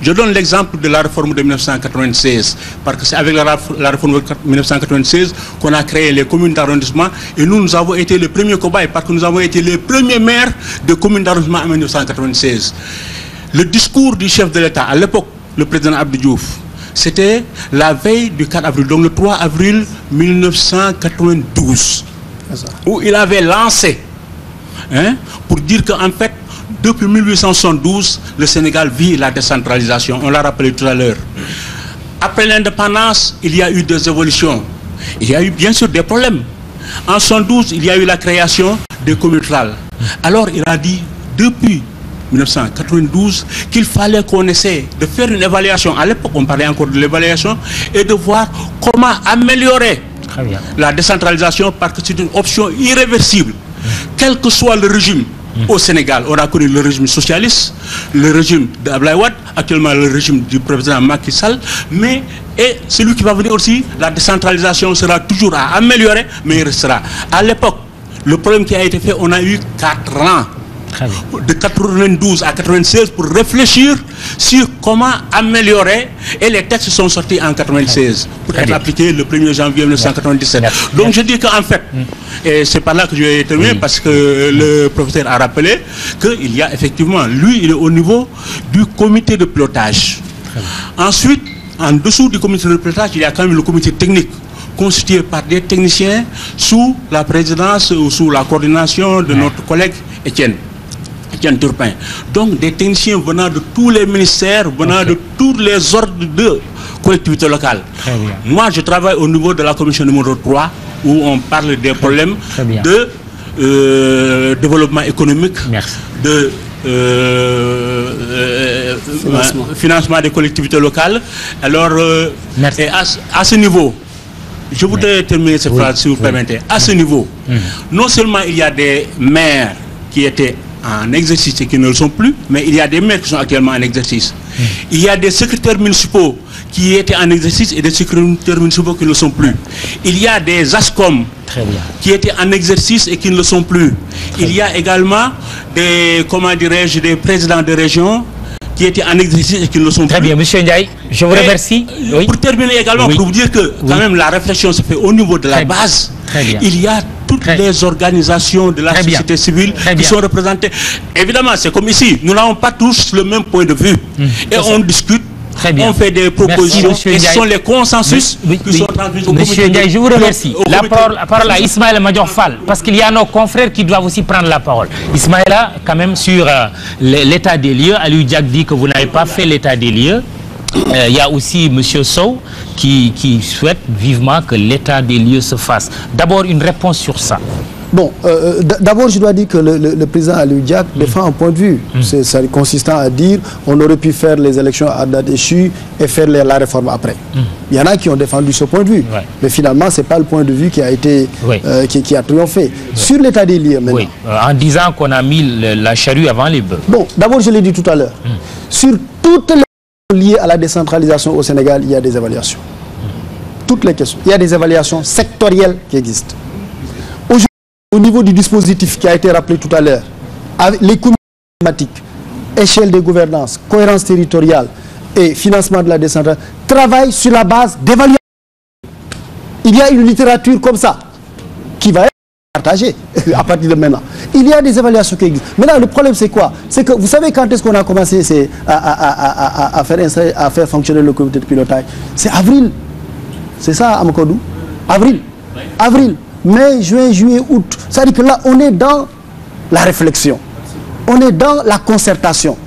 Je donne l'exemple de la réforme de 1996, parce que c'est avec la réforme de 1996 qu'on a créé les communes d'arrondissement, et nous avons été les premiers cobayes, parce que nous avons été les premiers maires de communes d'arrondissement en 1996. Le discours du chef de l'État, à l'époque, le président Abdou Diouf, c'était la veille du 4 avril, donc le 3 avril 1992, où il avait lancé, pour dire qu'en fait, depuis 1872, le Sénégal vit la décentralisation. On l'a rappelé tout à l'heure. Après l'indépendance, il y a eu des évolutions. Il y a eu bien sûr des problèmes. En 1972, il y a eu la création des communes rurales. Alors il a dit, depuis 1992, qu'il fallait qu'on essaie de faire une évaluation. À l'époque, on parlait encore de l'évaluation et de voir comment améliorer la décentralisation, parce que c'est une option irréversible. Quel que soit le régime au Sénégal, on a connu le régime socialiste, le régime d'Abdoulaye Wade, actuellement le régime du président Macky Sall, mais celui qui va venir aussi, la décentralisation sera toujours à améliorer, mais il restera. À l'époque, le problème qui a été fait, on a eu 4 ans. De 92 à 96 pour réfléchir sur comment améliorer, et les textes sont sortis en 96 pour être appliqués le 1er janvier 1997. Donc je dis qu'en fait, et c'est par là que je vais terminer, parce que le professeur a rappelé qu'il y a effectivement, lui il est au niveau du comité de pilotage. Ensuite, en dessous du comité de pilotage, il y a quand même le comité technique, constitué par des techniciens sous la présidence ou sous la coordination de notre collègue Étienne Turpin. Donc des techniciens venant de tous les ministères, venant de tous les ordres de collectivités locales. Moi, je travaille au niveau de la commission numéro 3, où on parle des problèmes de développement économique, de financement des collectivités locales. Alors, et à ce niveau, je voudrais terminer cette phrase, si vous permettez. À ce niveau, non seulement il y a des maires qui étaient en exercice et qui ne le sont plus, mais il y a des maires qui sont actuellement en exercice. Il y a des secrétaires municipaux qui étaient en exercice et des secrétaires municipaux qui ne le sont plus. Il y a des ASCOM qui étaient en exercice et qui ne le sont plus. Il y a également des, comment dirais-je, des présidents de région qui étaient en exercice et qui ne le sont plus. Très bien, monsieur Ndiaye, je vous remercie. Pour terminer également, pour vous dire que quand même la réflexion se fait au niveau de la base. Il y a toutes les organisations de la société civile qui sont représentées. Évidemment, c'est comme ici, nous n'avons pas tous le même point de vue. Et on discute, on fait des propositions, et ce sont les consensus qui sont transmis au Monsieur Ndiaye, je vous remercie. La parole à Ismaël Madior Fall, parce qu'il y a nos confrères qui doivent aussi prendre la parole. Ismaël, quand même, sur l'état des lieux, Aliou Diak dit que vous n'avez pas fait l'état des lieux. Il y a aussi M. Sow qui souhaite vivement que l'état des lieux se fasse. D'abord, une réponse sur ça. Bon, d'abord, je dois dire que le président Aliou Diak défend un point de vue. C'est consistant à dire on aurait pu faire les élections à date échue et faire la réforme après. Il y en a qui ont défendu ce point de vue. Mais finalement, ce n'est pas le point de vue qui a été qui a triomphé. Sur l'état des lieux maintenant. En disant qu'on a mis la charrue avant les bœufs. Bon, d'abord, je l'ai dit tout à l'heure. Sur toutes les liées à la décentralisation au Sénégal, il y a des évaluations. Toutes les questions. Il y a des évaluations sectorielles qui existent. Aujourd'hui, au niveau du dispositif qui a été rappelé tout à l'heure, avec les communes thématiques, échelle de gouvernance, cohérence territoriale et financement de la décentralisation, travaillent sur la base d'évaluation. Il y a une littérature comme ça qui va être partagée à partir de maintenant. Il y a des évaluations qui existent. Maintenant, le problème, c'est quoi? C'est que vous savez quand est-ce qu'on a commencé à faire fonctionner le comité de pilotage? C'est avril. C'est ça, Amakodou? Avril. Avril, mai, juin, juillet, août. C'est-à-dire que là, on est dans la réflexion. On est dans la concertation.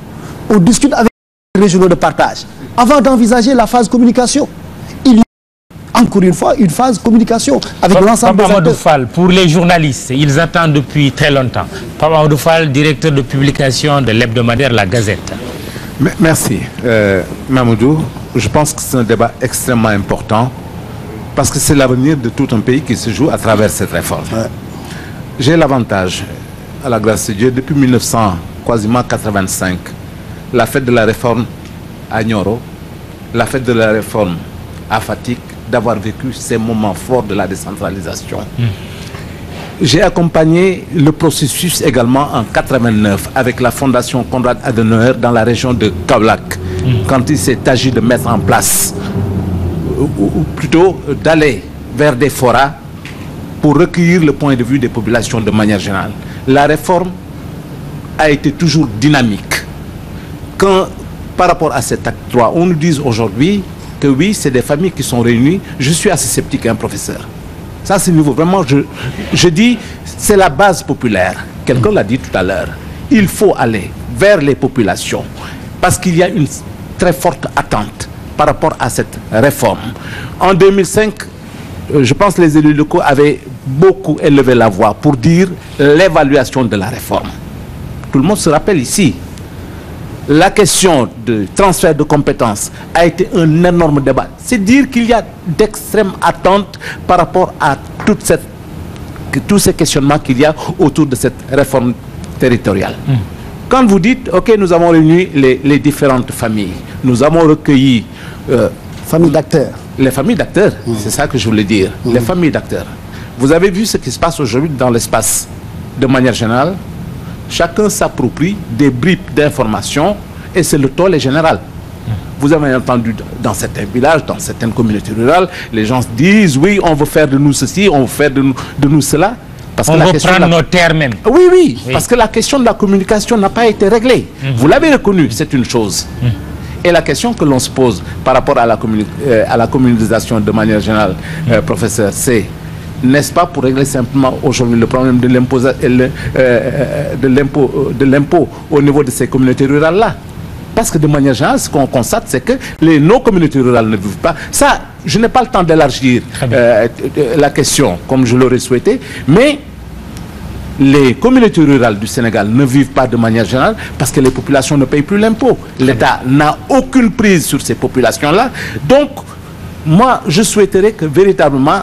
On discute avec les régionaux de partage. Avant d'envisager la phase communication, il y a encore une fois une phase communication avec l'ensemble des acteurs. Fall, pour les journalistes, ils attendent depuis très longtemps. Papa Amadou Fall, directeur de publication de l'hebdomadaire La Gazette. Merci. Mamoudou, je pense que c'est un débat extrêmement important Parce que c'est l'avenir de tout un pays qui se joue à travers cette réforme. Ouais. J'ai l'avantage, à la grâce de Dieu, depuis 1985, la fête de la réforme à Nioro, la fête de la réforme à Fatick, d'avoir vécu ces moments forts de la décentralisation. J'ai accompagné le processus également en 89 avec la fondation Konrad Adenauer dans la région de Kaolack, quand il s'est agi de mettre en place, ou plutôt d'aller vers des forats pour recueillir le point de vue des populations de manière générale. La réforme a été toujours dynamique. Quand, par rapport à cet acte 3, on nous dit aujourd'hui que oui, c'est des familles qui sont réunies, je suis assez sceptique, hein, professeur. Ça, c'est nouveau. Vraiment, je dis, c'est la base populaire. Quelqu'un l'a dit tout à l'heure. Il faut aller vers les populations parce qu'il y a une très forte attente par rapport à cette réforme. En 2005, je pense que les élus locaux avaient beaucoup élevé la voix pour dire l'évaluation de la réforme. Tout le monde se rappelle ici. La question de transfert de compétences a été un énorme débat. C'est dire qu'il y a d'extrêmes attentes par rapport à tous ces questionnements qu'il y a autour de cette réforme territoriale. Quand vous dites, ok, nous avons réuni les différentes familles, nous avons recueilli... familles d'acteurs. Les familles d'acteurs, c'est ça que je voulais dire. Les familles d'acteurs. Vous avez vu ce qui se passe aujourd'hui dans l'espace. De manière générale, chacun s'approprie des bribes d'informations et c'est le toll général. Vous avez entendu dans certains villages, dans certaines communautés rurales, les gens disent oui, on veut faire de nous ceci, on veut faire de nous cela. Parce on veut prendre nos terres même. Oui, parce que la question de la communication n'a pas été réglée. Vous l'avez reconnu, c'est une chose. Et la question que l'on se pose par rapport à la communication de manière générale, professeur, c'est n'est-ce pas pour régler simplement aujourd'hui le problème de l'impôt au niveau de ces communautés rurales-là? Parce que de manière générale, ce qu'on constate, c'est que nos communautés rurales ne vivent pas. Ça, je n'ai pas le temps d'élargir la question comme je l'aurais souhaité, mais les communautés rurales du Sénégal ne vivent pas de manière générale parce que les populations ne payent plus l'impôt. L'État n'a aucune prise sur ces populations-là. Donc, moi, je souhaiterais que véritablement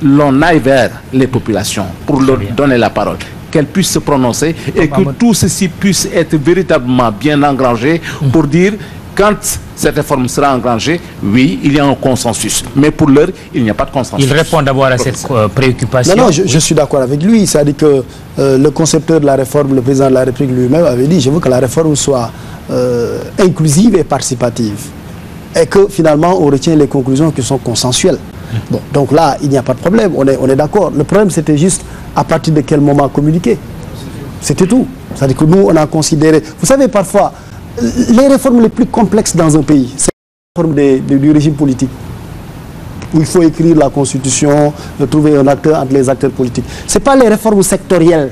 l'on aille vers les populations pour leur donner la parole, qu'elles puissent se prononcer et que tout ceci puisse être véritablement bien engrangé pour dire quand cette réforme sera engrangée, oui, il y a un consensus. Mais pour l'heure, il n'y a pas de consensus. Il répond d'abord à cette préoccupation. Non, je suis d'accord avec lui. C'est-à-dire que le concepteur de la réforme, le président de la République lui-même avait dit, je veux que la réforme soit inclusive et participative. Et que finalement, on retient les conclusions qui sont consensuelles. Bon, donc là, il n'y a pas de problème, on est d'accord. Le problème, c'était juste à partir de quel moment communiquer. C'était tout. C'est-à-dire que nous, on a considéré... Vous savez, parfois, les réformes les plus complexes dans un pays, c'est la réforme du régime politique. Où il faut écrire la constitution, trouver un acteur entre les acteurs politiques. Ce n'est pas les réformes sectorielles.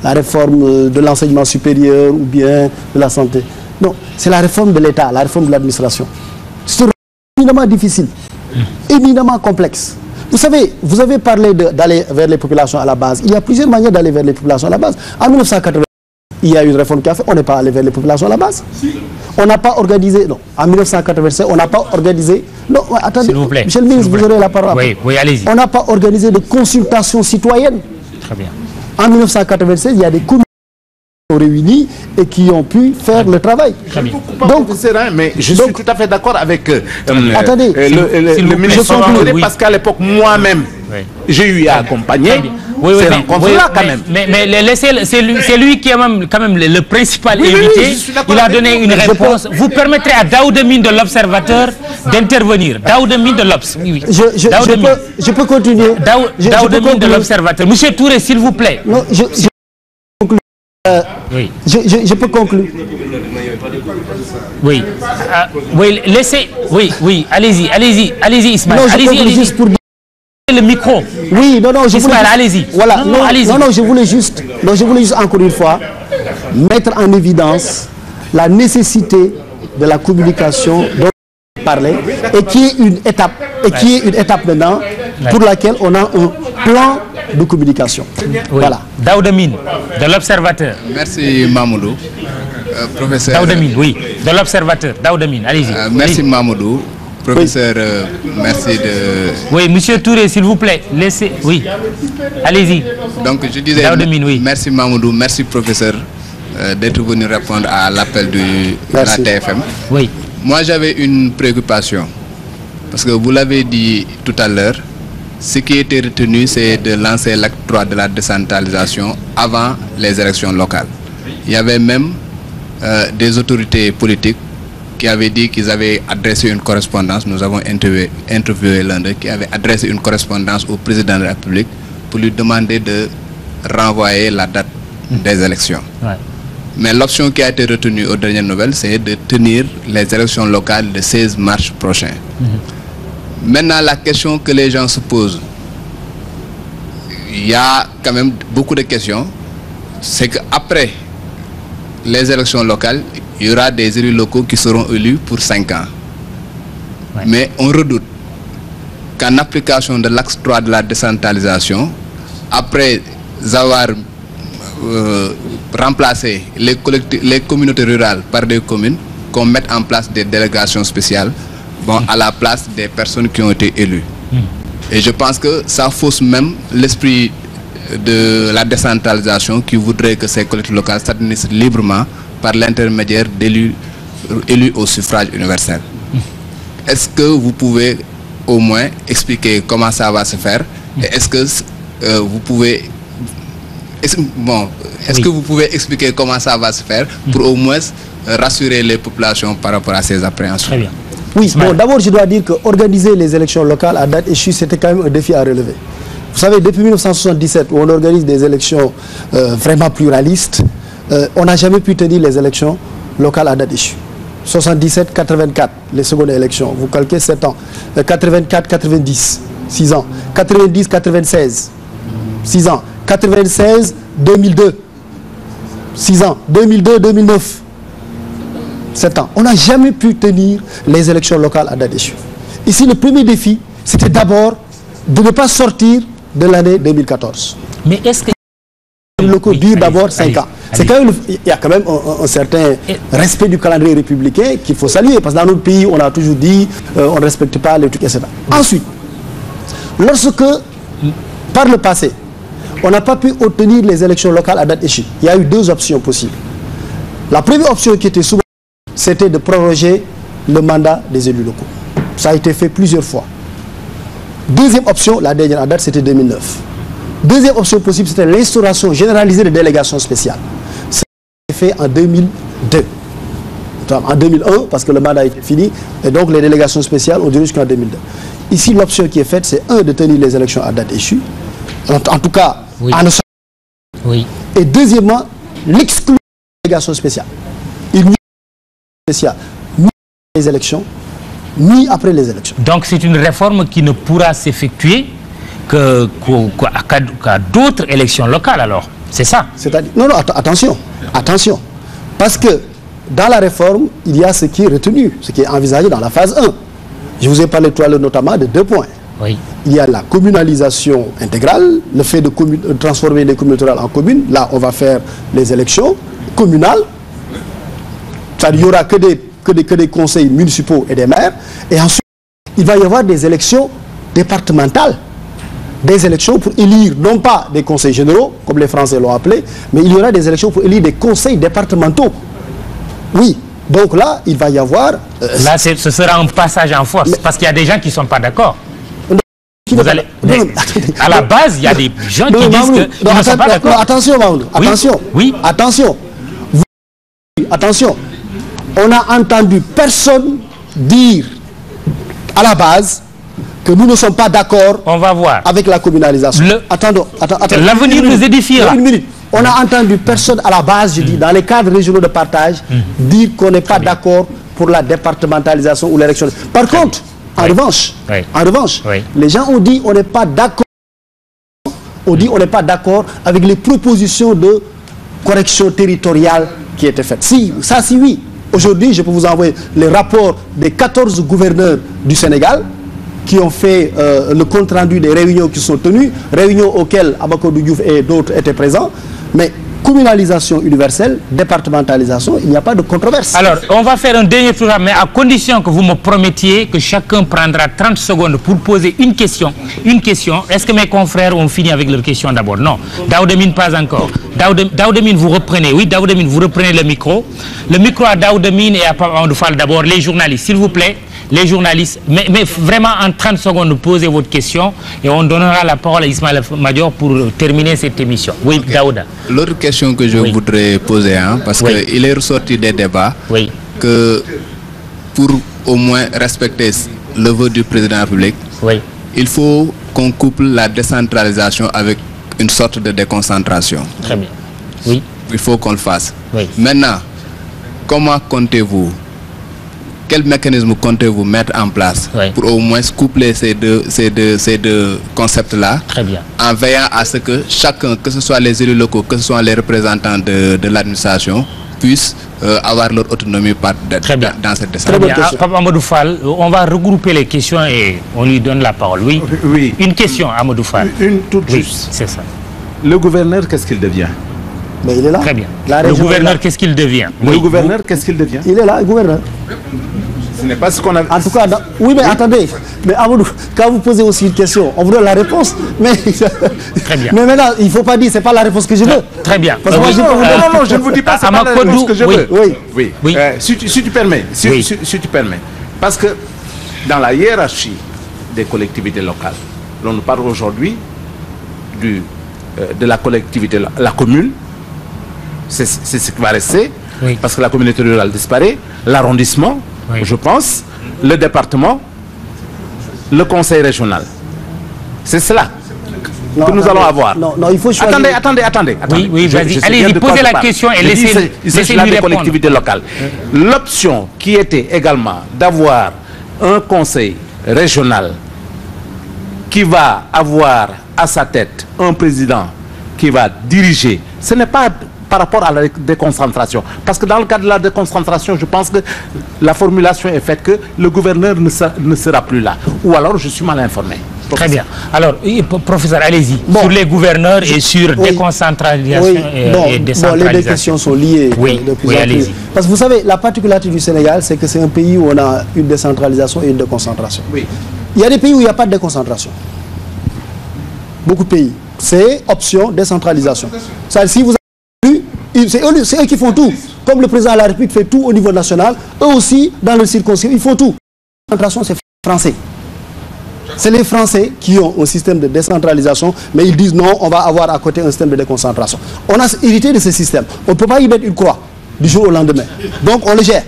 La réforme de l'enseignement supérieur ou bien de la santé. Non, c'est la réforme de l'État, la réforme de l'administration. C'est éminemment difficile. Éminemment complexe. Vous savez, vous avez parlé d'aller vers les populations à la base. Il y a plusieurs manières d'aller vers les populations à la base. En 1980, il y a une réforme qui a fait, on n'est pas allé vers les populations à la base. On n'a pas organisé, non, en 1987, on n'a pas organisé, non, attendez, s'il vous plaît, monsieur le ministre, vous aurez la parole. Oui, allez-y. On n'a pas organisé de consultation citoyenne. Très bien. En 1996, il y a des communes réunis et qui ont pu faire le travail. Donc, mais je suis tout à fait d'accord avec attendez, le ministre parce qu'à l'époque, moi-même, j'ai eu à accompagner ces rencontres-là quand même. Mais c'est lui qui est quand même le principal invité. Il a donné une réponse. Vous permettrez à Daouda Mine de l'Observateur d'intervenir. Daouda Mine de l'Obs. Oui. Je peux continuer. Daouda Mine de l'Observateur. Monsieur Touré, s'il vous plaît. Non, oui. Je peux conclure. Oui. Oui, laissez. Oui, allez-y, Ismaël. Allez-y, juste pour dire le micro. Oui, non, Ismaël, allez-y. Voilà, non, je voulais juste encore une fois mettre en évidence la nécessité de la communication dont on parlait et qui est une étape maintenant pour laquelle on a un plan de communication. Oui. Voilà. Daouda Mine, de l'Observateur. Merci Mamoudou. Professeur. Daouda Mine, oui, de l'Observateur. Daouda Mine, allez-y. Merci Mamoudou. Professeur, merci de... Oui, monsieur Touré, s'il vous plaît, laissez... Oui, allez-y. Donc, je disais, merci Mamoudou, merci professeur d'être venu répondre à l'appel de la TFM. Oui. Moi, j'avais une préoccupation, parce que vous l'avez dit tout à l'heure, ce qui était retenu, c'est de lancer l'acte 3 de la décentralisation avant les élections locales. Il y avait même des autorités politiques qui avaient dit qu'ils avaient adressé une correspondance. Nous avons interviewé l'un d'eux qui avait adressé une correspondance au président de la République pour lui demander de renvoyer la date des élections. Ouais. Mais l'option qui a été retenue aux dernières nouvelles, c'est de tenir les élections locales le 16 mars prochain. Maintenant, la question que les gens se posent, il y a quand même beaucoup de questions, c'est qu'après les élections locales, il y aura des élus locaux qui seront élus pour 5 ans. Ouais. Mais on redoute qu'en application de l'axe 3 de la décentralisation, après avoir remplacé les communautés rurales par des communes, qu'on mette en place des délégations spéciales à la place des personnes qui ont été élues. Et je pense que ça fausse même l'esprit de la décentralisation qui voudrait que ces collectivités locales s'administrent librement par l'intermédiaire d'élus au suffrage universel. Est-ce que vous pouvez au moins expliquer comment ça va se faire? Et est-ce que vous pouvez... Est-ce que vous pouvez expliquer comment ça va se faire pour au moins rassurer les populations par rapport à ces appréhensions? Très bien. Oui, bon, d'abord je dois dire qu'organiser les élections locales à date échue, c'était quand même un défi à relever. Vous savez, depuis 1977, où on organise des élections vraiment pluralistes, on n'a jamais pu tenir les élections locales à date échue. 77, 84, les secondes élections, vous calculez 7 ans. 84, 90, 6 ans. 90, 96, 6 ans. 96, 2002, 6 ans. 2002, 2009, 7 ans. On n'a jamais pu tenir les élections locales à date échue. Ici, le premier défi, c'était d'abord de ne pas sortir de l'année 2014. Mais est-ce que... Les locaux durent d'abord 5 ans. C'est quand même, il y a quand même un certain respect du calendrier républicain qu'il faut saluer. Parce que dans notre pays, on a toujours dit on ne respecte pas les trucs, etc. Ensuite, lorsque, par le passé, on n'a pas pu obtenir les élections locales à date échue, il y a eu 2 options possibles. La première option qui était souvent, c'était de proroger le mandat des élus locaux. Ça a été fait plusieurs fois. Deuxième option, la dernière à date, c'était 2009. Deuxième option possible, c'était l'instauration généralisée de délégations spéciales. Ça a été fait en 2002. En 2001, parce que le mandat a été fini, et donc les délégations spéciales ont duré jusqu'en 2002. Ici, l'option qui est faite, c'est de tenir les élections à date échue, en tout cas, en ne... Oui. Et deuxièmement, l'exclusion des délégations spéciales. Il n'y a pas de spéciales, ni après les élections, ni après les élections. Donc c'est une réforme qui ne pourra s'effectuer qu'à d'autres élections locales alors. C'est ça? Non, non, attention, attention. Parce que dans la réforme, il y a ce qui est retenu, ce qui est envisagé dans la phase 1. Je vous ai parlé tout à l'heure notamment de 2 points. Oui. Il y a la communalisation intégrale, le fait de transformer les communautés rurales en communes. Là, on va faire les élections communales. Il n'y aura que des conseils municipaux et des maires. Et ensuite, il va y avoir des élections départementales. Des élections pour élire, non pas des conseils généraux, comme les Français l'ont appelé, mais il y aura des élections pour élire des conseils départementaux. Oui. Donc là, il va y avoir... là, ce sera un passage en force, parce qu'il y a des gens qui ne sont pas d'accord. À la base, il y a des gens qui disent qu'ils ne sont pas d'accord. Attention, Maoudou, attention. Oui. Attention. Attention. On n'a entendu personne dire à la base que nous ne sommes pas d'accord avec la communalisation. Attendons. L'avenir nous édifiera. Une minute. On n'a entendu personne à la base, je dis, dans les cadres régionaux de partage, dire qu'on n'est pas d'accord pour la départementalisation ou l'élection. Par contre, en revanche, les gens ont dit on n'est pas d'accord. On dit on n'est pas d'accord avec les propositions de correction territoriale qui étaient faites. Si, ça si oui. Aujourd'hui, je peux vous envoyer les rapports des 14 gouverneurs du Sénégal qui ont fait le compte-rendu des réunions qui sont tenues, réunions auxquelles Abakodou Diouf et d'autres étaient présents. Mais communalisation universelle, départementalisation, il n'y a pas de controverse. Alors, on va faire un dernier tour, mais à condition que vous me promettiez que chacun prendra 30 secondes pour poser une question. Une question. Est-ce que mes confrères ont fini avec leur question d'abord? Non. Daoudemine, pas encore. Daoudemine, vous reprenez. Oui, Daoudemine, vous reprenez le micro. Le micro à Daoudemine et à Pape Amadou Fall d'abord. Les journalistes, s'il vous plaît. Les journalistes, mais vraiment en 30 secondes, posez votre question et on donnera la parole à Ismaël Madior pour terminer cette émission. Oui, okay. Daouda. L'autre question que je voudrais poser, parce qu'il est ressorti des débats que pour au moins respecter le vœu du président de la République, il faut qu'on couple la décentralisation avec une sorte de déconcentration. Très bien. Oui. Il faut qu'on le fasse. Maintenant, comment comptez-vous? Quel mécanisme comptez-vous mettre en place pour au moins coupler ces deux concepts-là, en veillant à ce que chacun, que ce soit les élus locaux, que ce soit les représentants de l'administration, puissent avoir leur autonomie dans cette décentralisation. Papa Amadou Fall, on va regrouper les questions et on lui donne la parole. Oui. Une question, Amadou Fall. Une toute juste. C'est ça. Le gouverneur, qu'est-ce qu'il devient? Mais il est là. Très bien. Le gouverneur, qu'est-ce qu'il devient? Le gouverneur, qu'est-ce qu'il devient? Il est là, le gouverneur. Ce n'est pas ce qu'on a... En tout cas, oui, mais attendez. Mais Amadou, quand vous posez aussi une question, on vous donne la réponse. Mais, très bien. Mais maintenant, il ne faut pas dire, ce n'est pas la réponse que je veux. Très bien. Parce que moi, non, je ne vous dis pas, ce n'est pas la réponse que je veux. Oui. Si tu permets. Si tu permets. Parce que dans la hiérarchie des collectivités locales, on nous parle aujourd'hui de la collectivité, la commune. C'est ce qui va rester, parce que la communauté rurale disparaît, l'arrondissement, je pense, le département, le conseil régional. C'est cela que nous allons avoir. Non, il faut choisir. Attendez. Oui, vas-y. Allez, posez la question et laissez-lui répondre. Collectivités locales. L'option qui était également d'avoir un conseil régional qui va avoir à sa tête un président qui va diriger, ce n'est pas par rapport à la déconcentration. Parce que dans le cadre de la déconcentration, je pense que la formulation est faite que le gouverneur ne sera plus là. Ou alors je suis mal informé. Très bien. Alors, professeur, allez-y. Sur les gouverneurs et sur déconcentration et décentralisation. Les deux questions sont liées. Allez-y. Parce que vous savez, la particularité du Sénégal, c'est que c'est un pays où on a une décentralisation et une déconcentration. Il y a des pays où il n'y a pas de déconcentration. Beaucoup de pays. C'est option décentralisation. Ça, si vous c'est eux qui font tout. Comme le président de la République fait tout au niveau national, eux aussi, dans le circonscription, ils font tout. La déconcentration, c'est français. C'est les Français qui ont un système de décentralisation, mais ils disent non, on va avoir à côté un système de déconcentration. On a hérité de ce système. On ne peut pas y mettre une croix du jour au lendemain. Donc on le gère,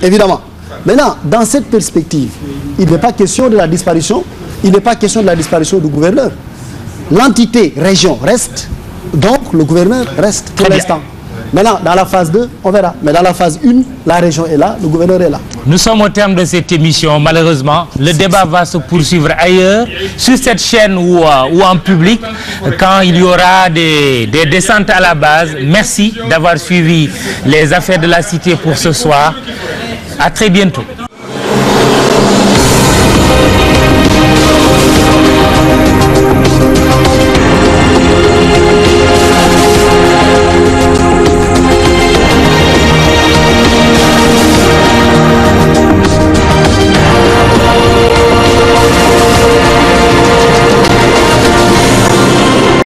évidemment. Maintenant, dans cette perspective, il n'est pas question de la disparition, il n'est pas question de la disparition du gouverneur. L'entité région reste, donc le gouverneur reste pour l'instant. Maintenant, dans la phase 2, on verra. Mais dans la phase 1, la région est là, le gouverneur est là. Nous sommes au terme de cette émission, malheureusement. Le débat va se poursuivre ailleurs, sur cette chaîne ou en public, quand il y aura des descentes à la base. Merci d'avoir suivi les affaires de la cité pour ce soir. À très bientôt.